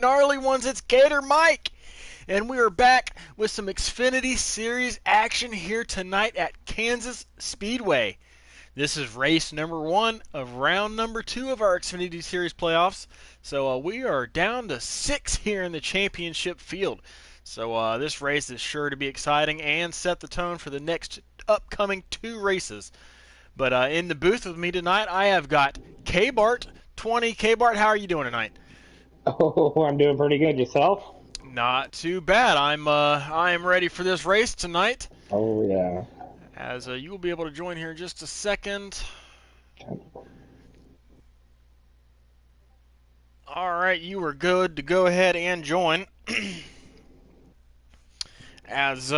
Gnarly ones, it's Gator Mike, and we are back with some Xfinity Series action here tonight at Kansas Speedway. This is race number 1 of round number 2 of our Xfinity Series playoffs. So we are down to 6 here in the championship field. So this race is sure to be exciting and set the tone for the next upcoming 2 races. But in the booth with me tonight, I have got K-Bart 20. K-Bart, how are you doing tonight? Oh, I'm doing pretty good. Yourself? Not too bad. I am ready for this race tonight. Oh, yeah. As you will be able to join here in just a second. All right, you are good to go ahead and join. As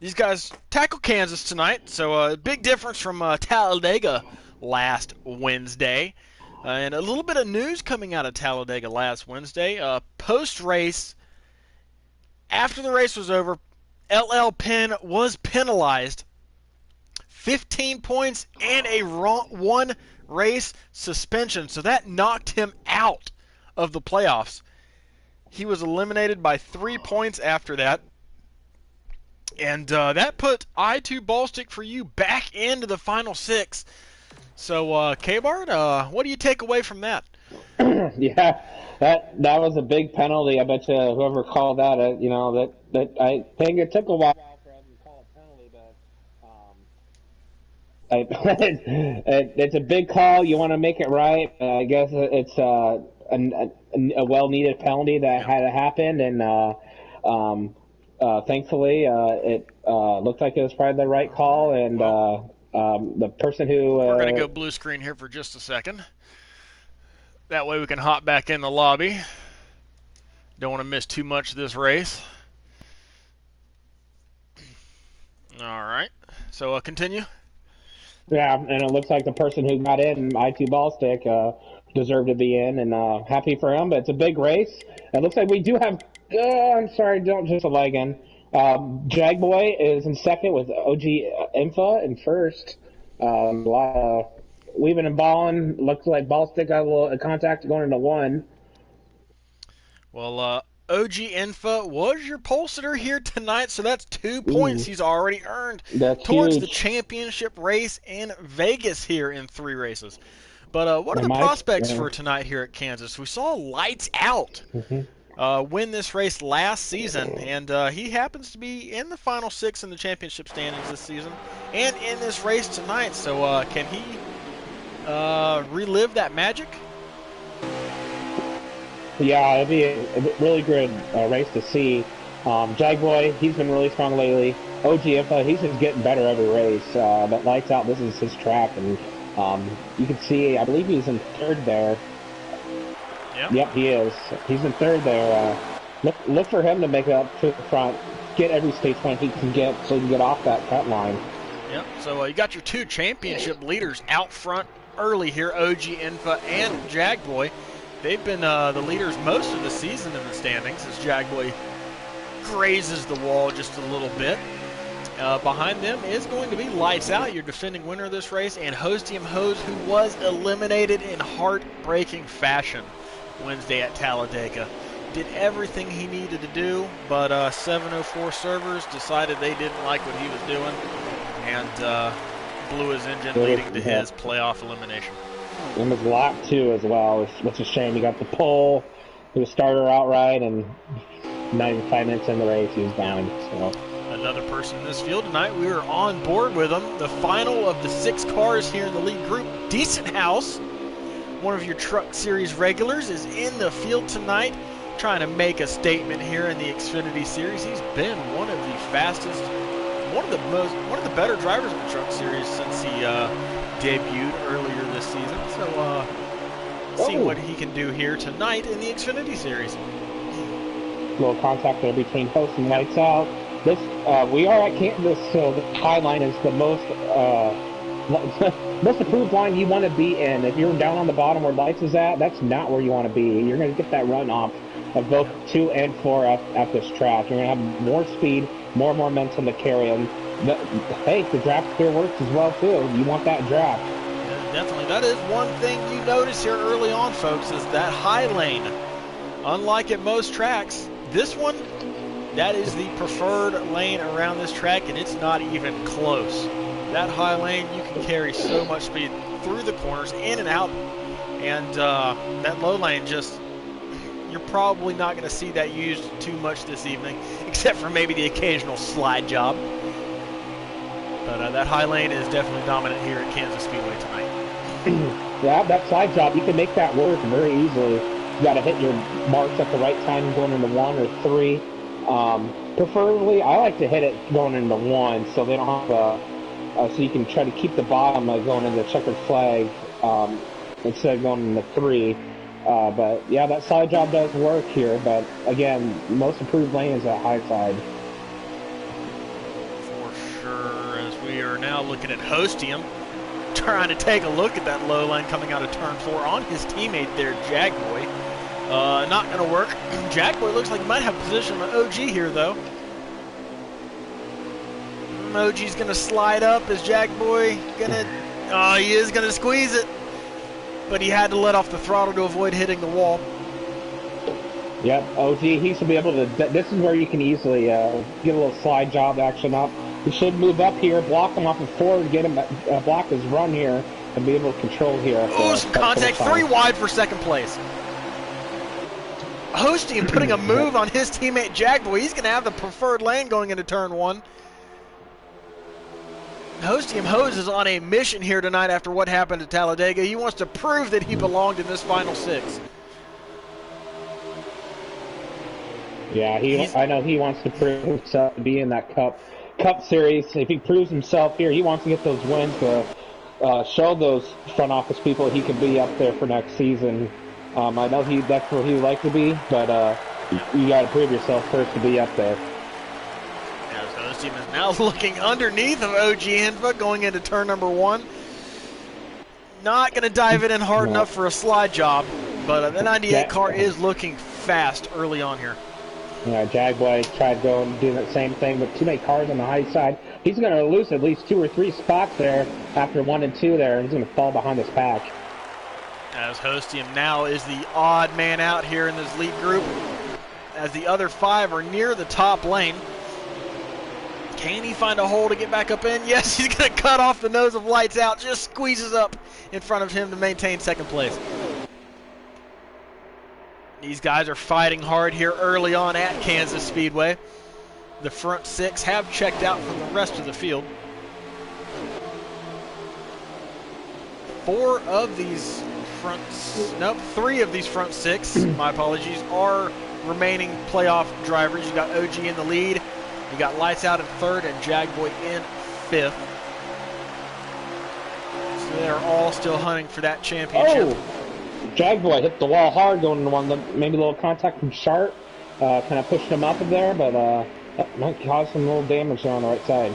these guys tackle Kansas tonight, so a big difference from Talladega last Wednesday. And a little bit of news coming out of Talladega last Wednesday. Post-race, after the race was over, LL Penn was penalized 15 points and a 1 race suspension. So that knocked him out of the playoffs. He was eliminated by 3 points after that. And that put I2 Ballstick for you back into the final 6. So, K-Bart, what do you take away from that? Yeah, that was a big penalty. I bet you whoever called that, that I think it took a while for him to call a penalty, but it's a big call. You want to make it right. I guess it's a well-needed penalty that had happened, and thankfully it looked like it was probably the right call, and the person who we're going to go blue screen here for just a second. That way we can hop back in the lobby. Don't want to miss too much of this race. All right. So continue. Yeah, and it looks like the person who got in, I2 Ballstick, deserved to be in, and happy for him. But it's a big race. It looks like we do have. I'm sorry, don't just a leg in. Jagboy is in second with OGinfau in first. Weaving and balling. Looks like Ballstick got a little contact going into 1. Well, OGinfau was your pole sitter here tonight, so that's 2 points he's already earned towards the championship race in Vegas here in 3 races. But what are the prospects for tonight here at Kansas? We saw lights out win this race last season, and he happens to be in the final 6 in the championship standings this season and in this race tonight. So can he relive that magic? Yeah, it'd be a really good race to see. Jagboy, he's been really strong lately. OGinfau, he's just getting better every race. But lights out, this is his track, and you can see, I believe he's in third there. Yep, he is. He's in third there. Look for him to make it up to the front, get every stage point he can get, so he can get off that cut line. Yep. So you got your 2 championship leaders out front early here, OGinfau and Jagboy. They've been the leaders most of the season in the standings as Jagboy grazes the wall just a little bit. Behind them is going to be Lights Out, your defending winner of this race, and Hostium Hose, who was eliminated in heartbreaking fashion Wednesday at Talladega. Did everything he needed to do, but 704 servers decided they didn't like what he was doing and blew his engine, leading to his playoff elimination. And was lap 2 as well, which is a shame. He got the pole, he was starter outright, and not even 5 minutes in the race, he was down. So. Another person in this field tonight, we were on board with him. The final of the 6 cars here in the lead group, Decent House, one of your Truck Series regulars, is in the field tonight, trying to make a statement here in the Xfinity Series. He's been one of the fastest, one of the better drivers in the Truck Series since he debuted earlier this season. So see what he can do here tonight in the Xfinity Series. Little contact there between Host and Lights Out. This we are at Kansas, so the high line is the most most approved line you want to be in. If you're down on the bottom where Lights is at, that's not where you want to be. You're going to get that run off of both 2 and 4 at this track. You're going to have more speed, more momentum to carry them. Hey, the draft clear works as well too. You want that draft. Definitely. That is one thing you notice here early on, folks, is that high lane unlike at most tracks, this one, that is the preferred lane around this track, and it's not even close. That high lane, you can carry so much speed through the corners, in and out, and that low lane just, you're probably not going to see that used too much this evening, except for maybe the occasional slide job. But that high lane is definitely dominant here at Kansas Speedway tonight. Yeah, that slide job, you can make that work very easily. You got to hit your marks at the right time going into 1 or 3. Preferably, I like to hit it going into 1 so they don't have so you can try to keep the bottom going into checkered flag instead of going into 3. But yeah, that side job does work here, but again, most improved lane is that high side. For sure, as we are now looking at Hostium, trying to take a look at that low lane coming out of turn 4 on his teammate there, Jagboy. Not going to work. Jagboy looks like he might have position on OG here, though. OG's going to slide up. Is Jagboy going to... Oh, he is going to squeeze it. But he had to let off the throttle to avoid hitting the wall. Yep, OG, he should be able to... This is where you can easily get a little slide job action up. He should move up here, block him off of 4, and get him block his run here, and be able to control here. Oh, some contact. 3 wide for second place. Hostium putting a move on his teammate Jagboy. He's going to have the preferred lane going into turn 1. Hostium Hose is on a mission here tonight after what happened at Talladega. He wants to prove that he belonged in this final 6. Yeah, I know he wants to prove himself to be in that Cup Series. If he proves himself here, he wants to get those wins to show those front office people he can be up there for next season. I know that's where he would like to be, but you got to prove yourself first to be up there. Hostium is now looking underneath of OGinfau going into turn number 1. Not going to dive it in hard enough for a slide job, but the 98 car is looking fast early on here. Yeah, Jagboy tried to go and do the same thing, but too many cars on the high side. He's going to lose at least 2 or 3 spots there after 1 and 2 there, and he's going to fall behind his pack. As Hostium now is the odd man out here in this lead group, as the other 5 are near the top lane. Can he find a hole to get back up in? Yes, he's going to cut off the nose of Lights Out, just squeezes up in front of him to maintain second place. These guys are fighting hard here early on at Kansas Speedway. The front 6 have checked out from the rest of the field. 3 of these front 6, my apologies, are remaining playoff drivers. You got OG in the lead, you got Lights Out in 3rd, and Jagboy in 5th. So they're all still hunting for that championship. Oh. Jagboy hit the wall hard going into 1, maybe a little contact from Sharp, kind of pushed him up in there, but that might cause some little damage there on the right side.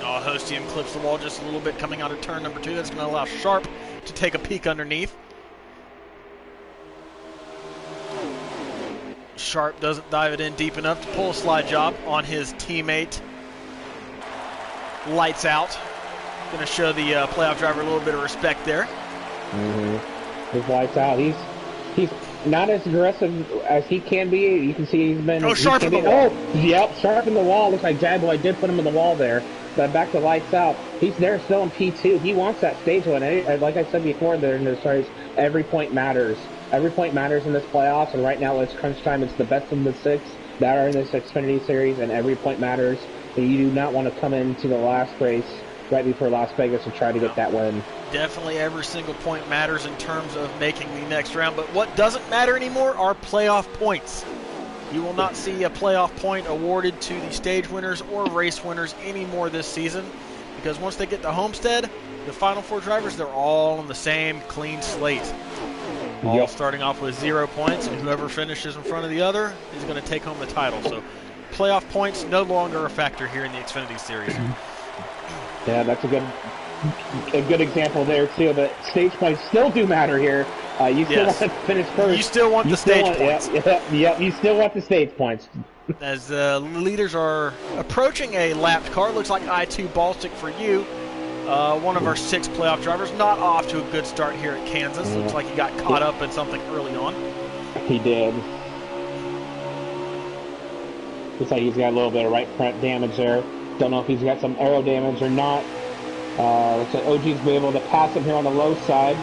Oh, Hostium clips the wall just a little bit coming out of turn number 2. That's going to allow Sharp to take a peek underneath. Sharp doesn't dive it in deep enough to pull a slide job on his teammate. Lights Out. Going to show the playoff driver a little bit of respect there. His Lights Out. He's not as aggressive as he can be. You can see he's been... Oh, Sharp in the wall. Oh, yep, Sharp in the wall. Looks like Jagboy did put him in the wall there. But back to Lights Out. He's there still in P2. He wants that stage win. Like I said before, there in the race, every point matters. Every point matters in this playoffs, and right now it's crunch time. It's the best of the 6 that are in this Xfinity Series, and every point matters. And you do not want to come into the last race right before Las Vegas and try to get that win. Definitely every single point matters in terms of making the next round, but what doesn't matter anymore are playoff points. You will not see a playoff point awarded to the stage winners or race winners anymore this season, because once they get to Homestead, the final 4 drivers, they're all on the same clean slate. All starting off with 0 points, and whoever finishes in front of the other is going to take home the title. So playoff points no longer a factor here in the Xfinity Series. Yeah, that's a good example there too. But stage points still do matter here. You still want to finish first. You still want the stage points. Yeah, you still want the stage points. As the leaders are approaching a lapped car, looks like I2 Ballstick for you. One of our 6 playoff drivers, not off to a good start here at Kansas. Looks like he got caught up in something early on. He did. Looks like he's got a little bit of right front damage there. Don't know if he's got some aero damage or not. Looks like OG's been able to pass him here on the low side.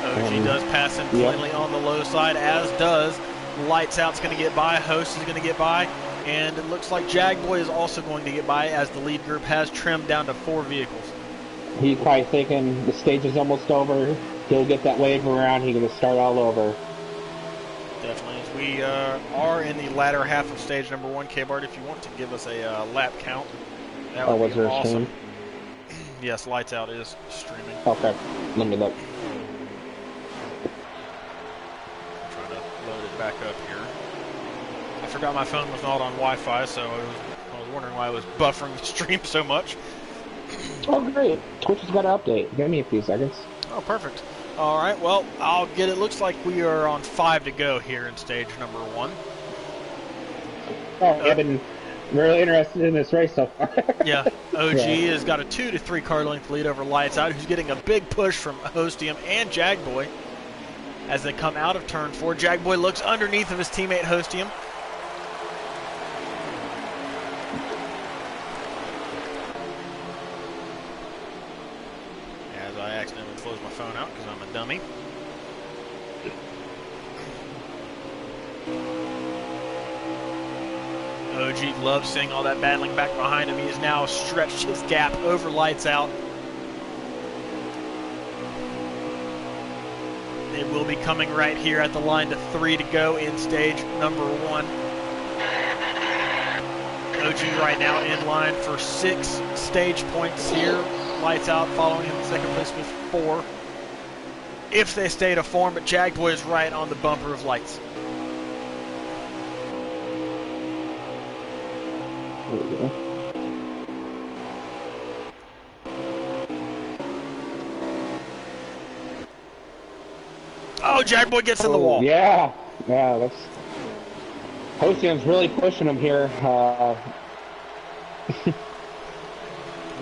OG does pass him cleanly on the low side, as does Lights Out's going to get by, Host is going to get by, and it looks like Jagboy is also going to get by, as the lead group has trimmed down to 4 vehicles. He's probably thinking the stage is almost over. He'll get that wave around. He's going to start all over. Definitely. As we are in the latter half of stage number 1, K-Bart, if you want to give us a lap count, that would be awesome. Yes, Lights Out is streaming. Okay, let me look. Trying to load it back up here. I forgot my phone was not on Wi-Fi, so I was wondering why it was buffering the stream so much. Oh, great. Twitch has got an update. Give me a few seconds. Oh, perfect. All right, well, I'll get it. Looks like we are on 5 to go here in stage number 1. I've been really interested in this race so far. Yeah, OG has got a 2 to 3 car length lead over Lights Out, who's getting a big push from Hostium and Jagboy as they come out of turn 4. Jagboy looks underneath of his teammate Hostium. As I accidentally closed my phone out because I'm a dummy. OG loves seeing all that battling back behind him. He has now stretched his gap over Lights Out. They will be coming right here at the line to 3 to go in stage number 1. OG right now in line for 6 stage points here. Lights Out following him in second place with 4. If they stay to form, but Jagboy is right on the bumper of Lights. There we go. Oh, Jagboy gets in the wall. Yeah, that's... Hostium's really pushing him here.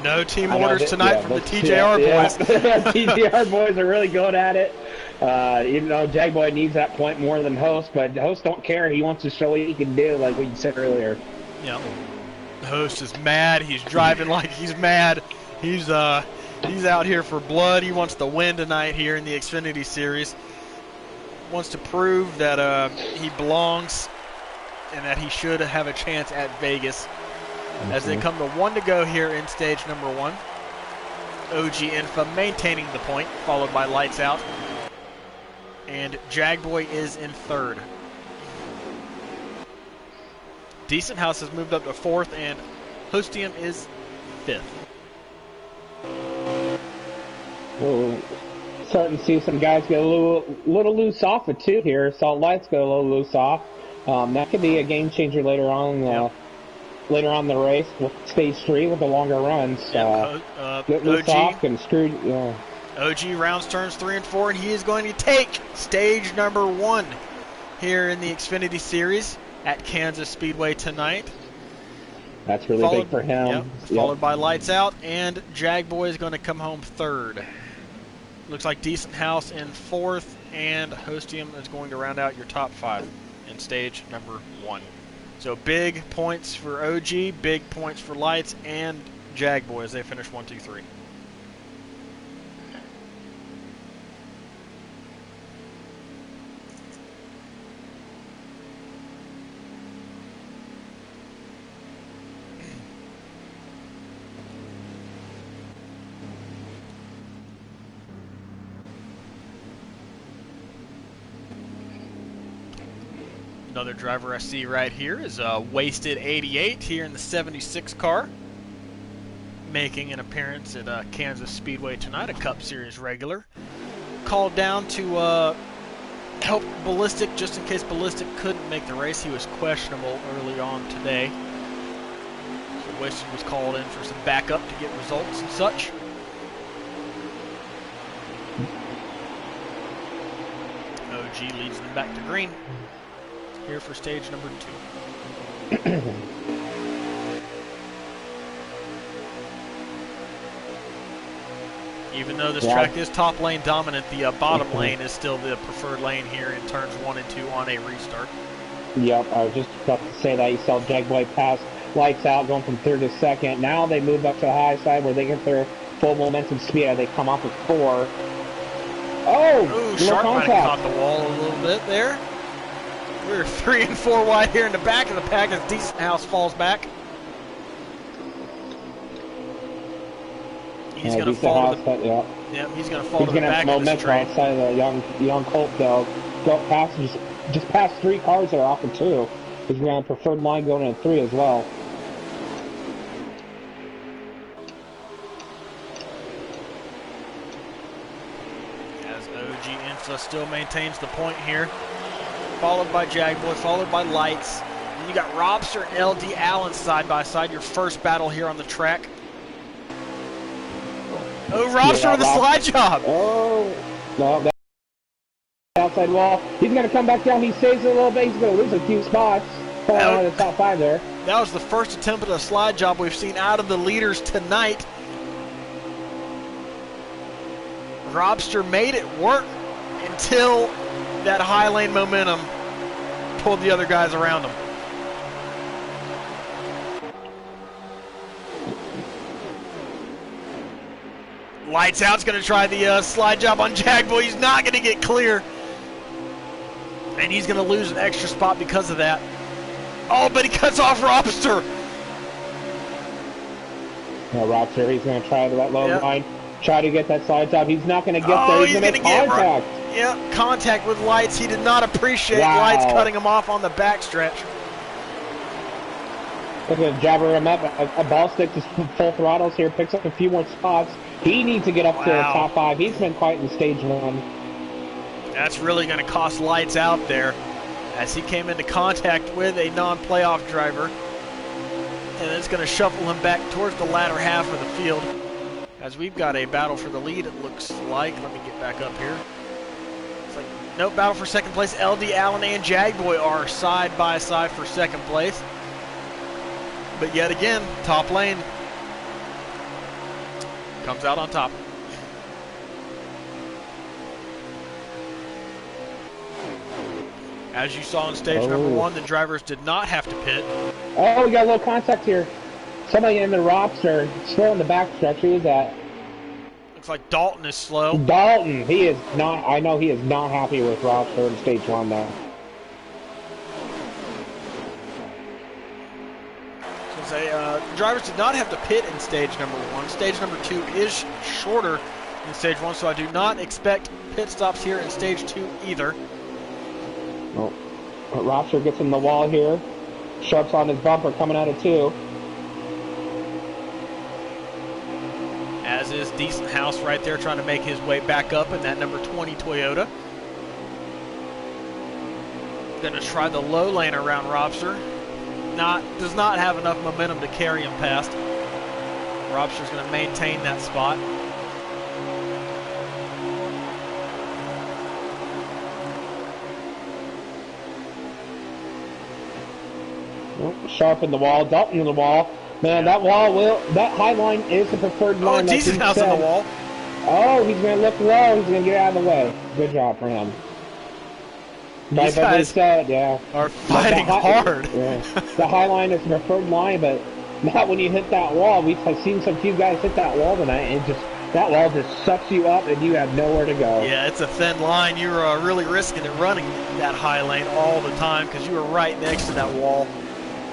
No team orders tonight from the TJR boys. TJR boys are really good at it. Even though Jagboy needs that point more than Host, but Host don't care. He wants to show what he can do, like what you said earlier. Yeah. Host is mad. He's driving like he's mad. He's out here for blood. He wants to win tonight here in the Xfinity Series. Wants to prove that he belongs and that he should have a chance at Vegas. As they come to 1 to go here in stage number 1. OGinfau maintaining the point, followed by Lights Out. And Jagboy is in 3rd. Decent House has moved up to 4th, and Hostium is 5th. Well, starting to see some guys get a little loose off at 2 here. Saw Lights go a little loose off. That could be a game changer later on. Later on in the race with stage 3 with the longer runs. Get loose off and screwed. OG rounds turns 3 and 4, and he is going to take stage number 1 here in the Xfinity Series at Kansas Speedway tonight. That's really big for him. Yep, followed by Lights Out, and Jagboy is going to come home 3rd. Looks like Decent House in 4th, and Hostium is going to round out your top 5 in stage number 1. So big points for OG, big points for Lights, and Jagboy as they finish 1, 2, 3. Another driver I see right here is Wasted 88 here in the 76 car, making an appearance at Kansas Speedway tonight, a Cup Series regular. Called down to help Ballistic just in case Ballistic couldn't make the race. He was questionable early on today. So Wasted was called in for some backup to get results and such. OG leads them back to green here for stage number 2. Even though this track is top lane dominant, the bottom lane is still the preferred lane here in turns 1 and 2 on a restart. Yep, I was just about to say that. You saw Jaguar pass Lights Out going from third to second. Now they move up to the high side where they get their full momentum speed as they come off of 4. Oh, Ooh, little Sharp might have caught contact. the wall a little bit there. We're 3 and 4 wide here in the back of the pack as Decent House falls back. He's going to fall to the, yep, he's going to fall to the back of this train. Outside of the young Colt though. Go past just past 3 cars there off of 2. He's going to preferred line going into 3 as well. As OGinfau still maintains the point here. Followed by Jagboy, followed by Lights. And you got Robster and LD Allen side by side. Your first battle here on the track. Oh, Robster with a slide job. Oh, no, that outside wall. He's going to come back down. He saves it a little bit. He's going to lose a few spots. Falling out of the top 5 there. That was the first attempt at a slide job we've seen out of the leaders tonight. Robster made it work until that high lane momentum pulled the other guys around him. Lights Out's going to try the slide job on Jagboy. He's not going to get clear. And he's going to lose an extra spot because of that. Oh, but he cuts off Robster. No, Robster, he's going to try that low line. Try to get that slide job. He's not going to get there. He's going to get contact. Yep, contact with Lights. He did not appreciate Lights cutting him off on the backstretch. Look at jabber him up. A ball stick to full throttles here. Picks up a few more spots. He needs to get up to the top 5. He's been quiet in stage 1. That's really going to cost Lights Out there as he came into contact with a non-playoff driver. And it's going to shuffle him back towards the latter half of the field. As we've got a battle for the lead, it looks like. Let me get back up here. It's like, no battle for second place. LD Allen and Jagboy are side by side for second place. But yet again, top lane comes out on top. As you saw in stage number 1, the drivers did not have to pit. Oh, we got a little contact here. Somebody in the Robster, slow in the backstretch. Who is that? Looks like Dalton is slow. Dalton, he is not. I know he is not happy with Robster in stage 1 though. Drivers did not have to pit in stage number 1. Stage number 2 is shorter than stage 1, so I do not expect pit stops here in stage 2 either. Oh, Robster gets in the wall here. Sharp's on his bumper coming out of 2. As is Decent House right there trying to make his way back up in that number 20 Toyota. Gonna try the low lane around Robster. Does not have enough momentum to carry him past. Robster's going to maintain that spot. Sharp in the wall, Dalton in the wall. Man, that high line is the preferred line. Oh, Decent House on the wall. Oh, he's going to look low. He's going to get out of the way. Good job for him. These guys are fighting hard. The high line is the preferred line, but not when you hit that wall. We've seen some few guys hit that wall tonight, and that wall just sucks you up, and you have nowhere to go. Yeah, it's a thin line. You're really risking it running that high lane all the time because you were right next to that wall.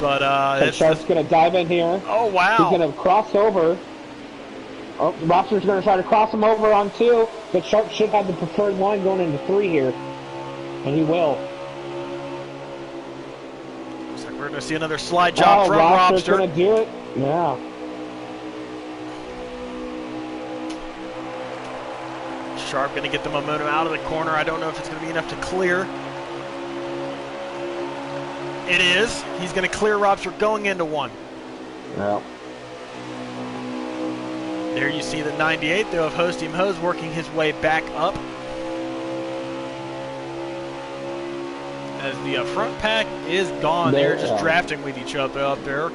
But Sharp's going to dive in here. Oh, wow. He's going to cross over. Oh, Robster's going to try to cross him over on 2, but Sharp should have the preferred line going into 3 here. And he will. Looks like we're going to see another slide job from Robster's Robster. going to do it. Yeah. Sharp going to get the momentum out of the corner. I don't know if it's going to be enough to clear. It is. He's going to clear Robster going into 1. Yeah. There you see the 98, though, of Hostim Hose working his way back up. As the front pack is gone. They're just drafting with each other up there,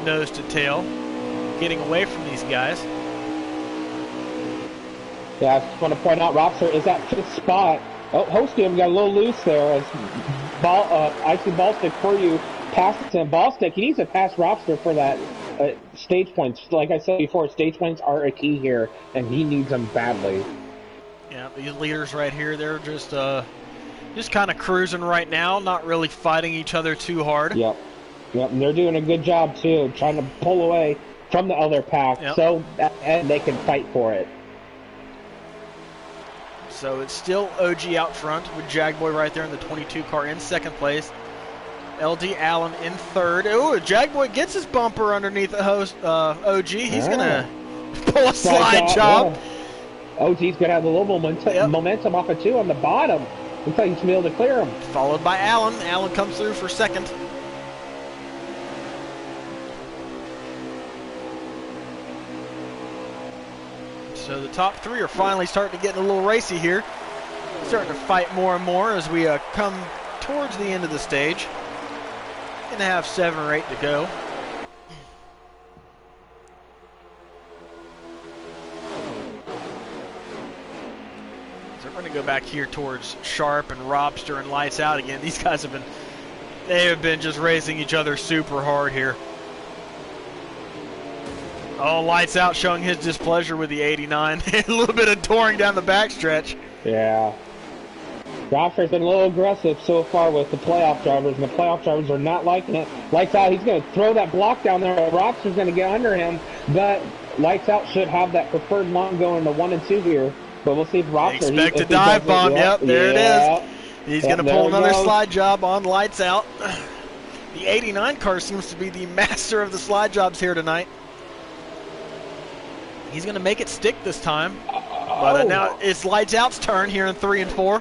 nose to tail, getting away from these guys. Yeah, I just want to point out, Robster is at 5th spot. Oh, Hostim got a little loose there as I see Ballstick for you. Passes him. Ballstick, he needs to pass Robster for that stage points. Like I said before, stage points are a key here, and he needs them badly. Yeah, these leaders right here, they're just kind of cruising right now, not really fighting each other too hard. Yep, and they're doing a good job, too, trying to pull away from the other pack so and they can fight for it. So it's still OG out front with Jagboy right there in the 22 car in second place. LD Allen in third. Oh, Jagboy gets his bumper underneath the host OG. He's going to pull a slide job. Yeah. OG's going to have a little momentum off of 2 on the bottom. Looks like he should be able to clear him. Followed by Allen. Allen comes through for second. So the top 3 are finally starting to get a little racy here. Starting to fight more and more as we come towards the end of the stage. Gonna have 7 or 8 to go. So we're gonna go back here towards Sharp and Robster and Lights Out again. These guys have been just racing each other super hard here. Oh, Lights Out showing his displeasure with the 89. A little bit of touring down the backstretch. Yeah. Robster's been a little aggressive so far with the playoff drivers, and the playoff drivers are not liking it. Lights Out, he's going to throw that block down there. Robster's going to get under him, but Lights Out should have that preferred line going to 1 and 2 here. But we'll see if Robster... Expect a dive bomb. Yep, there it is. He's going to pull another slide job on Lights Out. The 89 car seems to be the master of the slide jobs here tonight. He's going to make it stick this time. But now it's Lights Out's turn here in 3 and 4.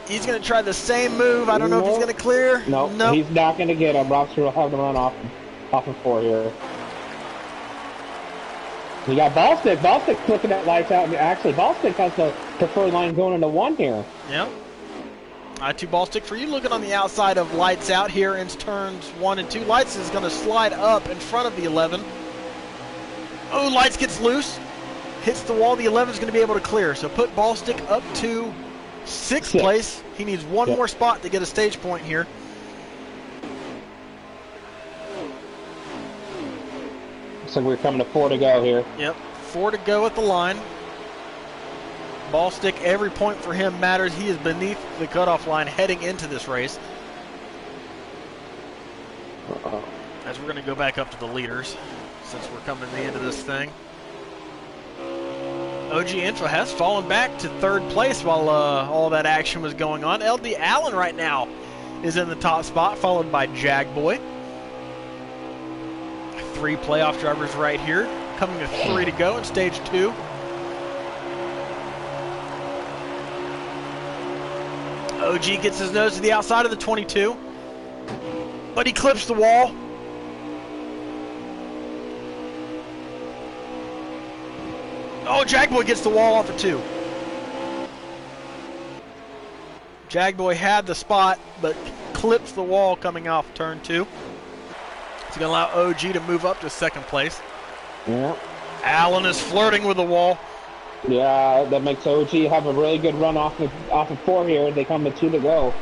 He's going to try the same move. I don't know if he's going to clear. Nope. He's not going to get him. Robster will have to run off of 4 here. We got Ballstick. Ballstick looking at Lights Out. Actually, Ballstick has the preferred line going into 1 here. Yep. I2 Ballstick for you looking on the outside of Lights Out here in turns 1 and 2. Lights is going to slide up in front of the 11. Oh, Lights gets loose. Hits the wall. The 11 is going to be able to clear. So put Ballstick up to 6th place. He needs 1 more spot to get a stage point here. So we're coming to 4 to go here. Yep, 4 to go at the line. Ballstick, every point for him matters. He is beneath the cutoff line heading into this race. As we're going to go back up to the leaders, since we're coming to the end of this thing. OGinfau has fallen back to 3rd place while all that action was going on. LD Allen right now is in the top spot, followed by Jagboy. 3 playoff drivers right here, coming to 3 to go in stage 2. OG gets his nose to the outside of the 22, but he clips the wall. Oh, Jagboy gets the wall off of 2. Jagboy had the spot, but clips the wall coming off turn 2. It's going to allow OG to move up to 2nd place. Yeah. Allen is flirting with the wall. Yeah, that makes OG have a really good run off of 4 here. They come to 2 to go.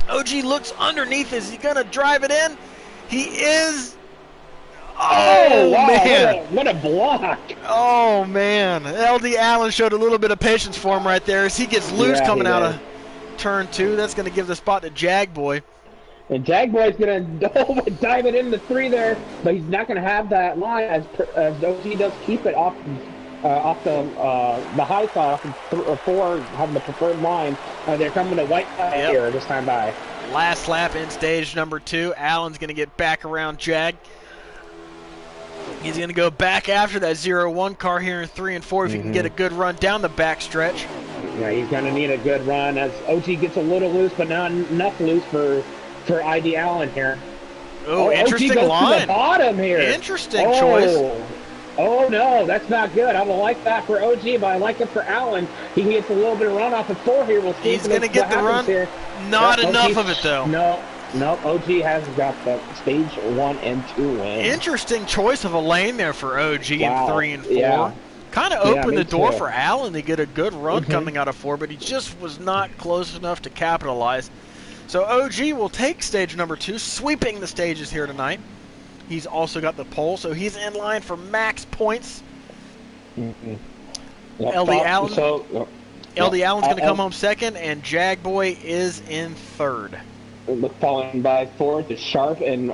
OG looks underneath. Is he going to drive it in? He is. Oh, wow, man. What a block. Oh, man. LD Allen showed a little bit of patience for him right there as he gets loose coming out of turn 2. That's going to give the spot to Jagboy. And Jagboy's going to dive it into 3 there, but he's not going to have that line as OG does keep it off the high side, off of 4, having the preferred line. They're coming to white here this time by. Last lap in stage number 2. Allen's going to get back around Jag. He's going to go back after that 0-1 car here in 3 and 4 if he can get a good run down the backstretch. Yeah, he's going to need a good run as OG gets a little loose, but not enough loose for ID Allen here. Oh, interesting OG goes line. To the bottom here. Interesting choice. Oh, no, that's not good. I don't like that for OG, but I like it for Allen. He gets a little bit of run off of 4 here. We'll see. He's going to get the run. Here. Not enough of it, though. No, OG has got the stage 1 and 2 win. Interesting choice of a lane there for OG in 3 and 4. Yeah. Kind of opened the door too. for Allen to get a good run coming out of 4, but he just was not close enough to capitalize. So OG will take stage number 2, sweeping the stages here tonight. He's also got the pole, so he's in line for max points. Yep, LD Allen. LD Allen's going to come L home second, and Jag Boy is in third. Following by fourth is Sharp, and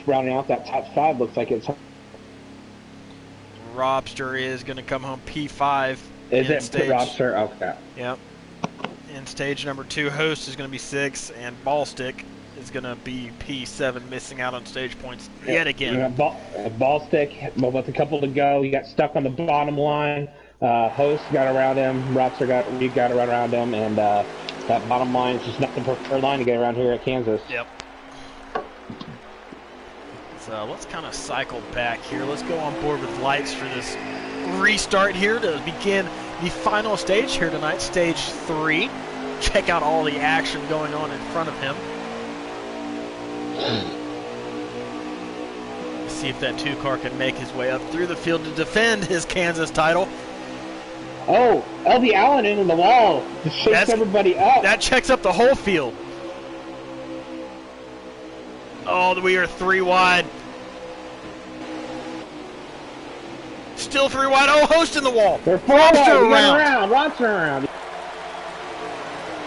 rounding out that top 5 looks like it's... Robster is going to come home P5. Is it Robster? Okay. Yep. In stage number 2, Host is going to be 6, and Ballstick is going to be P7, missing out on stage points yet again. Ballstick, with a couple to go, he got stuck on the bottom line. Host got around him, Robster got around him, and that bottom line is just not the preferred line to get around here at Kansas. Yep. So let's kind of cycle back here. Let's go on board with lights for this restart here to begin the final stage here tonight, stage 3. Check out all the action going on in front of him. See if that 2 car can make his way up through the field to defend his Kansas title. Oh, LD Allen into the wall. Just shakes everybody up. That checks up the whole field. Oh, we are 3 wide. Still 3 wide. Oh, Host in the wall. They're 4 wide. Robster around.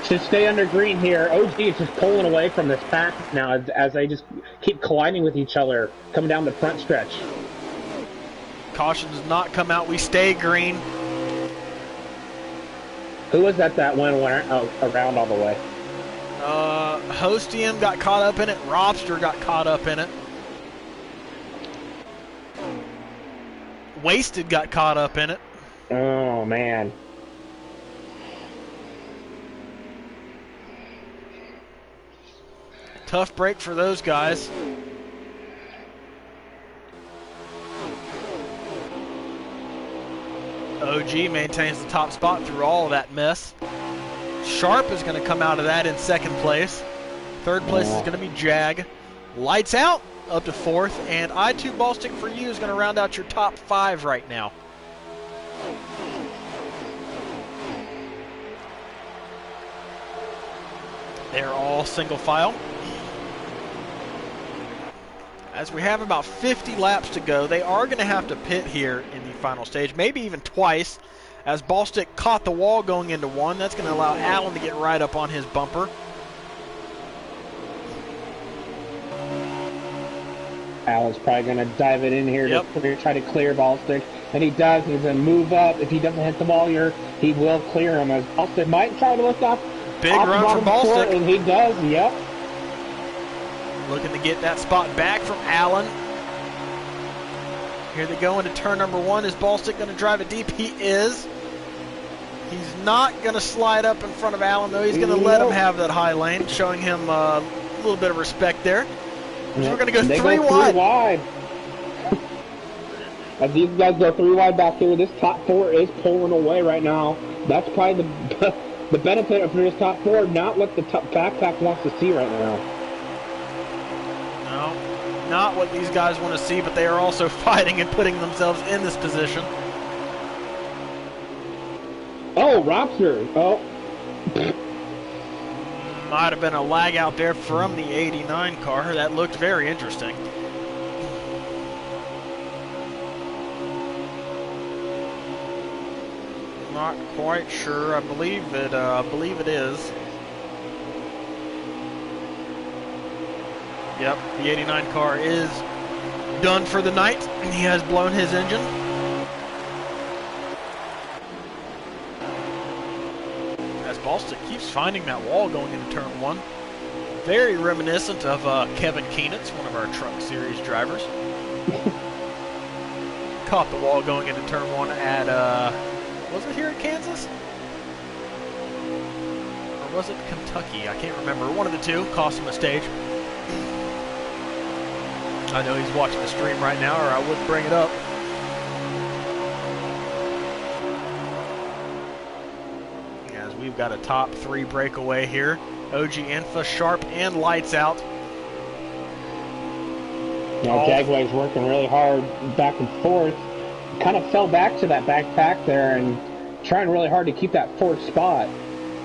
To stay under green here, OG is just pulling away from this pack now as they just keep colliding with each other coming down the front stretch. Caution does not come out. We stay green. Who was that went around all the way? Hostium got caught up in it. Robster got caught up in it. Wasted got caught up in it. Oh, man. Tough break for those guys. OG maintains the top spot through all of that mess. Sharp is going to come out of that in second place. Third place is going to be Jag. Lights out up to 4th, and I2 Ballstick for you is going to round out your top 5 right now. They're all single file. As we have about 50 laps to go, they are going to have to pit here in the final stage, maybe even twice, as Ballstick caught the wall going into 1. That's going to allow Allen to get right up on his bumper. Allen's probably going to dive it in here to try to clear Ballstick, and he does. He's going to move up. If he doesn't hit the wall here, he will clear him, as Ballstick might try to lift off. Big run for Ballstick. And he does, yep. Looking to get that spot back from Allen. Here they go into turn number 1. Is Ballstick going to drive it deep? He is. He's not going to slide up in front of Allen, though. He's going to let him have that high lane, showing him a little bit of respect there. So we're going to go 3 wide. As these guys go 3 wide back here, this top 4 is pulling away right now. That's probably the benefit of this top 4, not what the backpack wants to see right now. No, not what these guys want to see, but they are also fighting and putting themselves in this position. Oh, Robster. Oh. Might have been a lag out there from the 89 car. That looked very interesting. Not quite sure. I believe it is. Yep, the 89 car is done for the night. He has blown his engine. As Ballstick keeps finding that wall going into turn 1. Very reminiscent of Kevin Keenan's, one of our Truck Series drivers. Caught the wall going into turn 1 at, was it here at Kansas? Or was it Kentucky? I can't remember. One of the two. Cost him a stage. I know he's watching the stream right now, or I wouldn't bring it up. As we've got a top 3 breakaway here. OGinfau, Sharp, and Lights Out. Now Jagway's working really hard back and forth, kind of fell back to that backpack there and trying really hard to keep that fourth spot.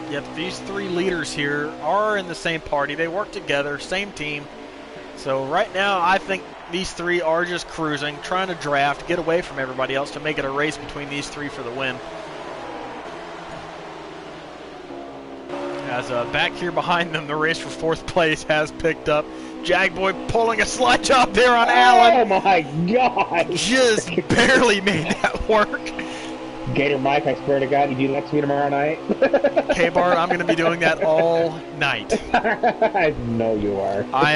Yep, these three leaders here are in the same party. They work together, same team. So right now, I think these three are just cruising, trying to draft, get away from everybody else to make it a race between these three for the win. As back here behind them, the race for fourth place has picked up. Jagboy pulling a slide job there on Allen. Oh my God! Just barely made that work. Gator Mike, I swear to God, you do that to me tomorrow night. K-Bart, I'm going to be doing that all night. I know you are. I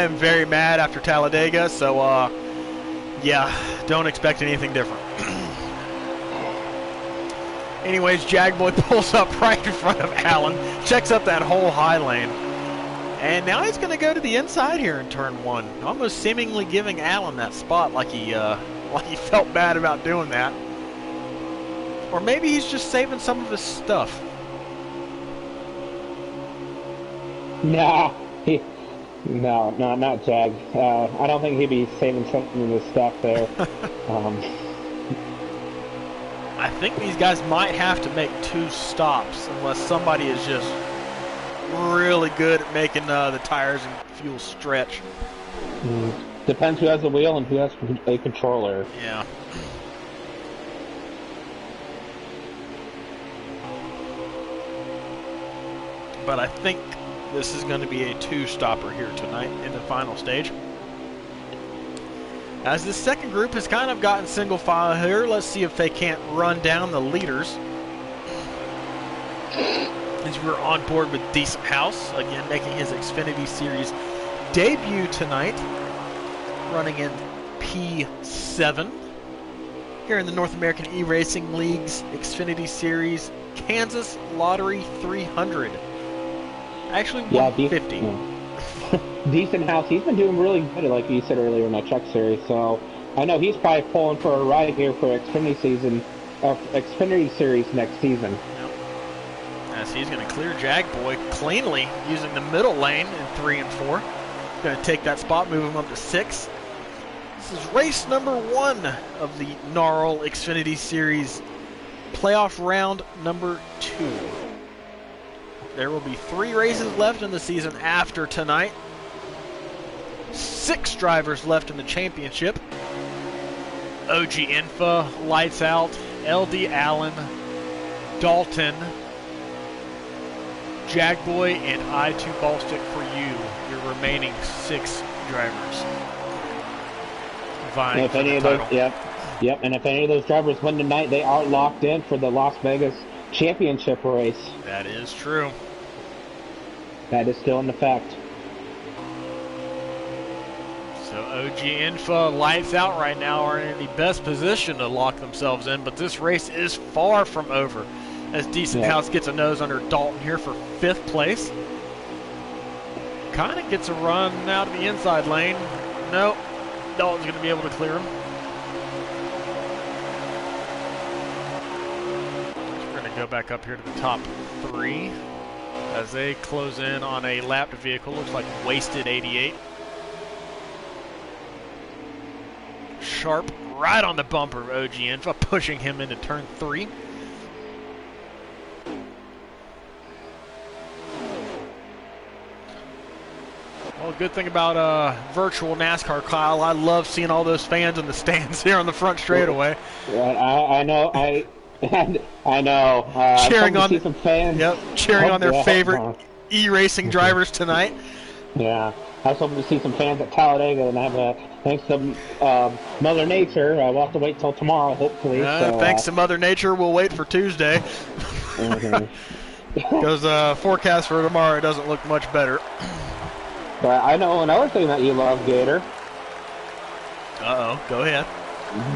am very mad after Talladega, so yeah, don't expect anything different. Anyways, Jagboy pulls up right in front of Allen, checks up that whole high lane, and now he's going to go to the inside here in turn one, almost seemingly giving Allen that spot like he felt bad about doing that. Or maybe he's just saving some of his stuff. No, not Jag. I don't think he'd be saving something of his stuff there. I think these guys might have to make 2 stops unless somebody is just really good at making the tires and fuel stretch. Depends who has the wheel and who has a controller. Yeah. But I think this is going to be a 2-stopper here tonight in the final stage. As the second group has kind of gotten single file here, let's see if they can't run down the leaders. As we're on board with Decent House, again making his Xfinity Series debut tonight, running in P7 here in the North American E-Racing League's Xfinity Series Kansas Lottery 300. Actually, 150. Yeah, Decent House, he's been doing really good, like you said earlier in that Truck Series. So I know he's probably pulling for a ride here for Xfinity Series next season. Yep. As he's going to clear Jagboy cleanly using the middle lane in 3 and 4. Going to take that spot, move him up to 6. This is race number 1 of the NARL Xfinity Series playoff round number 2. There will be 3 races left in the season after tonight. 6 drivers left in the championship. OGinfau, Lights Out, LD Allen, Dalton, Jagboy, and I2 Ballstick for you, your remaining 6 drivers. And if any of those, yep, and if any of those drivers win tonight, they are locked in for the Las Vegas championship race. That is true. That is still in effect. So OGinfau, Lights Out right now are in the best position to lock themselves in, but this race is far from over as Decent House gets a nose under Dalton here for 5th place. Kind of gets a run out of the inside lane. Nope, Dalton's going to be able to clear him. We're going to go back up here to the top 3. As they close in on a lapped vehicle, looks like Wasted 88. Sharp right on the bumper of OGinfau, pushing him into turn 3. Well, good thing about virtual NASCAR, Kyle, I love seeing all those fans in the stands here on the front straightaway. I know. I know. Cheering on see some fans. Yep, cheering on their favorite e-racing drivers tonight. Yeah, I was hoping to see some fans at Talladega, and thanks to Mother Nature, we'll have to wait till tomorrow, hopefully. Thanks to Mother Nature, we'll wait for Tuesday. Because forecast for tomorrow doesn't look much better. But I know another thing that you love, Gator. Uh-oh, go ahead.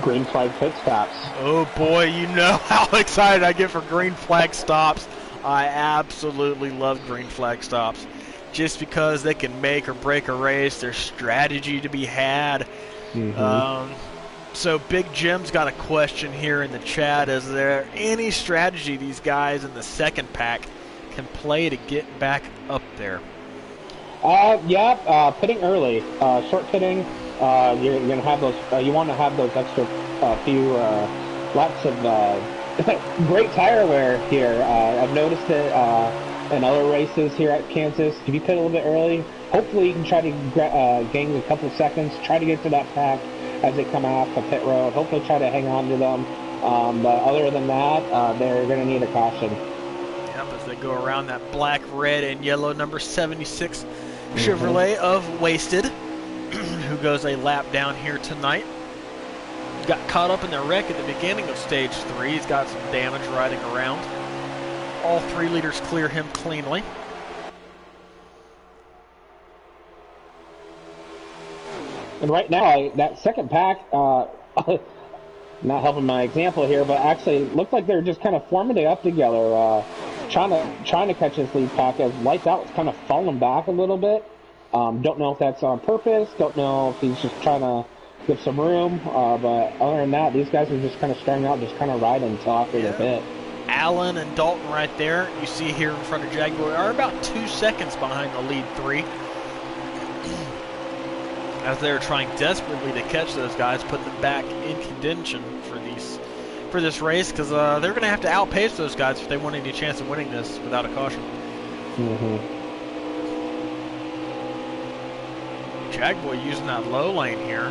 Green flag pit stops. Oh boy, you know how excited I get for green flag stops. I absolutely love green flag stops. Just because they can make or break a race, there's strategy to be had. So Big Jim's got a question here in the chat. Is there any strategy these guys in the second pack can play to get back up there? Pitting early. Short pitting. you're gonna have those. You want to have those extra few laps of great tire wear here. I've noticed it in other races here at Kansas. If you pit a little bit early, hopefully you can try to gain a couple seconds. Try to get to that pack as they come off the pit road. Hopefully try to hang on to them. But other than that, they're going to need a caution. Yep, as they go around that black, red, and yellow number 76 Chevrolet of Wasted, who goes a lap down here tonight. Got caught up in the wreck at the beginning of stage 3. He's got some damage riding around. All 3 leaders clear him cleanly. And right now, that second pack, not helping my example here, but actually looked like they're just kind of forming it up together, trying to catch this lead pack as Lights Out was kind of falling back a little bit. Don't know if that's on purpose. Don't know if he's just trying to give some room. But other than that, these guys are just kind of starting out, just kind of riding until after the pit. Allen and Dalton right there, you see here in front of Jaguar, are about 2 seconds behind the lead 3. As they're trying desperately to catch those guys, put them back in contention for this race, because they're going to have to outpace those guys if they want any chance of winning this without a caution. Jaguar using that low lane here.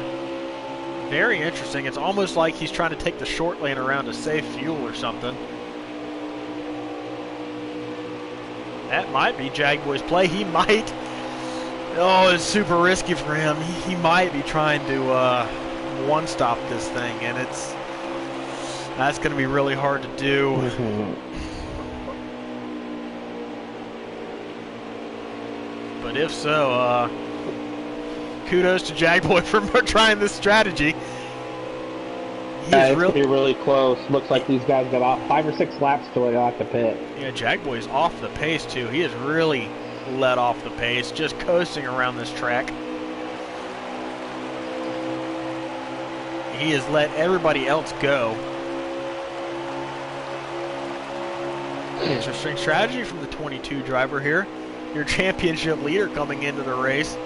Very interesting. It's almost like he's trying to take the short lane around to save fuel or something. That might be Jaguar's play. He might. Oh, it's super risky for him. He might be trying to one-stop this thing, and that's going to be really hard to do. But if so, kudos to Jaguar for trying this strategy. It's going to be really close. Looks like these guys got off 5 or 6 laps till they got the pit. Yeah, Jaguar's off the pace, too. He is really let off the pace, just coasting around this track. He has let everybody else go. Interesting strategy from the 22 driver here. Your championship leader coming into the race.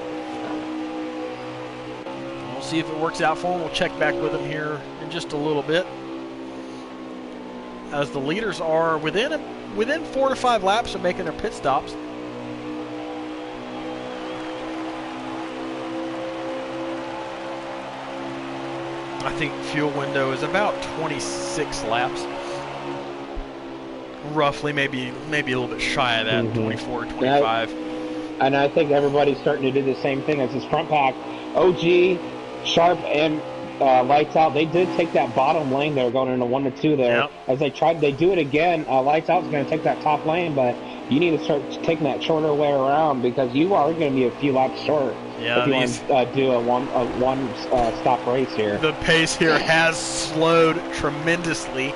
We'll see if it works out for him. We'll check back with him here in just a little bit. As the leaders are within 4 to 5 laps of making their pit stops. I think fuel window is about 26 laps. Roughly, maybe a little bit shy of that, 24, 25. And I think everybody's starting to do the same thing as this front pack. OG, Sharp, and Lights Out, they did take that bottom lane there going into 1 to 2 there. Yep. As they do it again, Lights Out is going to take that top lane, but you need to start taking that shorter way around because you are going to be a few laps short. Yeah, if you want to do a one stop race here. The pace here has slowed tremendously.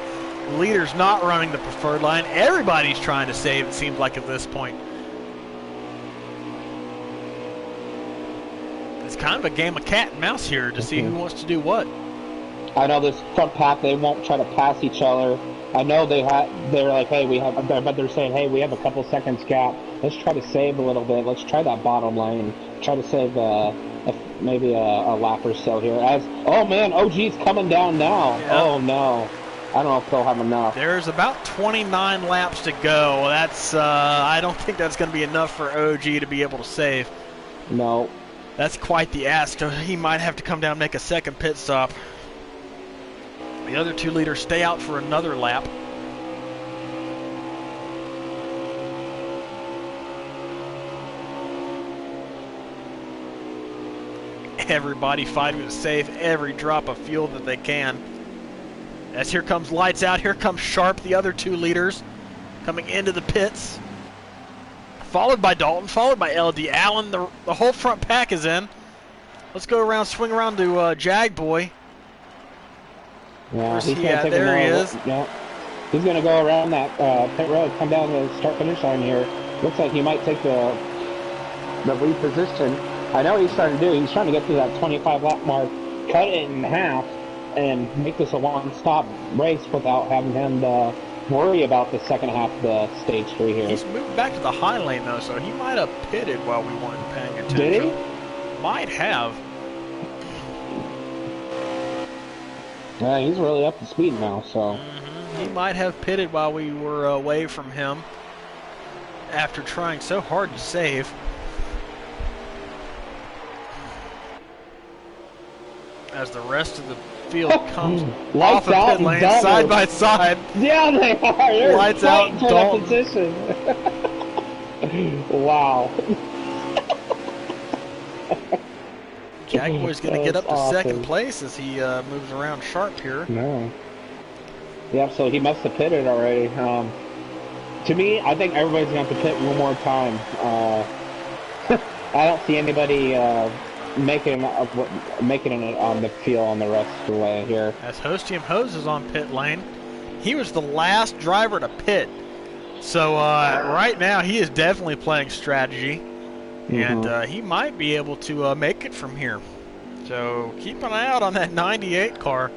Leaders not running the preferred line. Everybody's trying to save, it seems like, at this point. It's kind of a game of cat and mouse here to see who wants to do what. I know this front pack, they won't try to pass each other. I know they're like, hey, but they're saying, hey, we have a couple seconds gap. Let's try to save a little bit. Let's try that bottom lane. Try to save maybe a lap or so here. Oh man, OG's coming down now. Yep. Oh no. I don't know if they'll have enough. There's about 29 laps to go. That's I don't think that's going to be enough for OG to be able to save. No. That's quite the ask. He might have to come down and make a second pit stop. The other 2 leaders stay out for another lap. Everybody fighting to save every drop of fuel that they can. As here comes Lights Out, here comes Sharp, the other 2 leaders coming into the pits. Followed by Dalton, followed by LD. Allen, the whole front pack is in. Let's go around, swing around to Jag Boy. Yeah, Where's he at? There he is. Yeah. He's going to go around that pit road, come down the start-finish line here. Looks like he might take the lead position. I know what he's trying to do. He's trying to get to that 25-lap mark, cut it in half, and make this a one-stop race without having him worry about the second half of the stage 3 here. He's moved back to the high lane, though, so he might have pitted while we weren't paying attention. Did he? Might have. Yeah, he's really up to speed now, so. He might have pitted while we were away from him after trying so hard to save. As the rest of the field comes off of pit lane side by side. Yeah, they are. They're lights out for Dalton. the position. Wow. Jaguar's going to get up to awesome. second place as he moves around sharp here. No. Yeah, so he must have pitted already. To me, I think everybody's going to have to pit one more time. I don't see anybody making it on the field on the rest of the way here. As OGinfau is on pit lane, he was the last driver to pit. So right now he is definitely playing strategy, and he might be able to make it from here. So keep an eye out on that 98 car.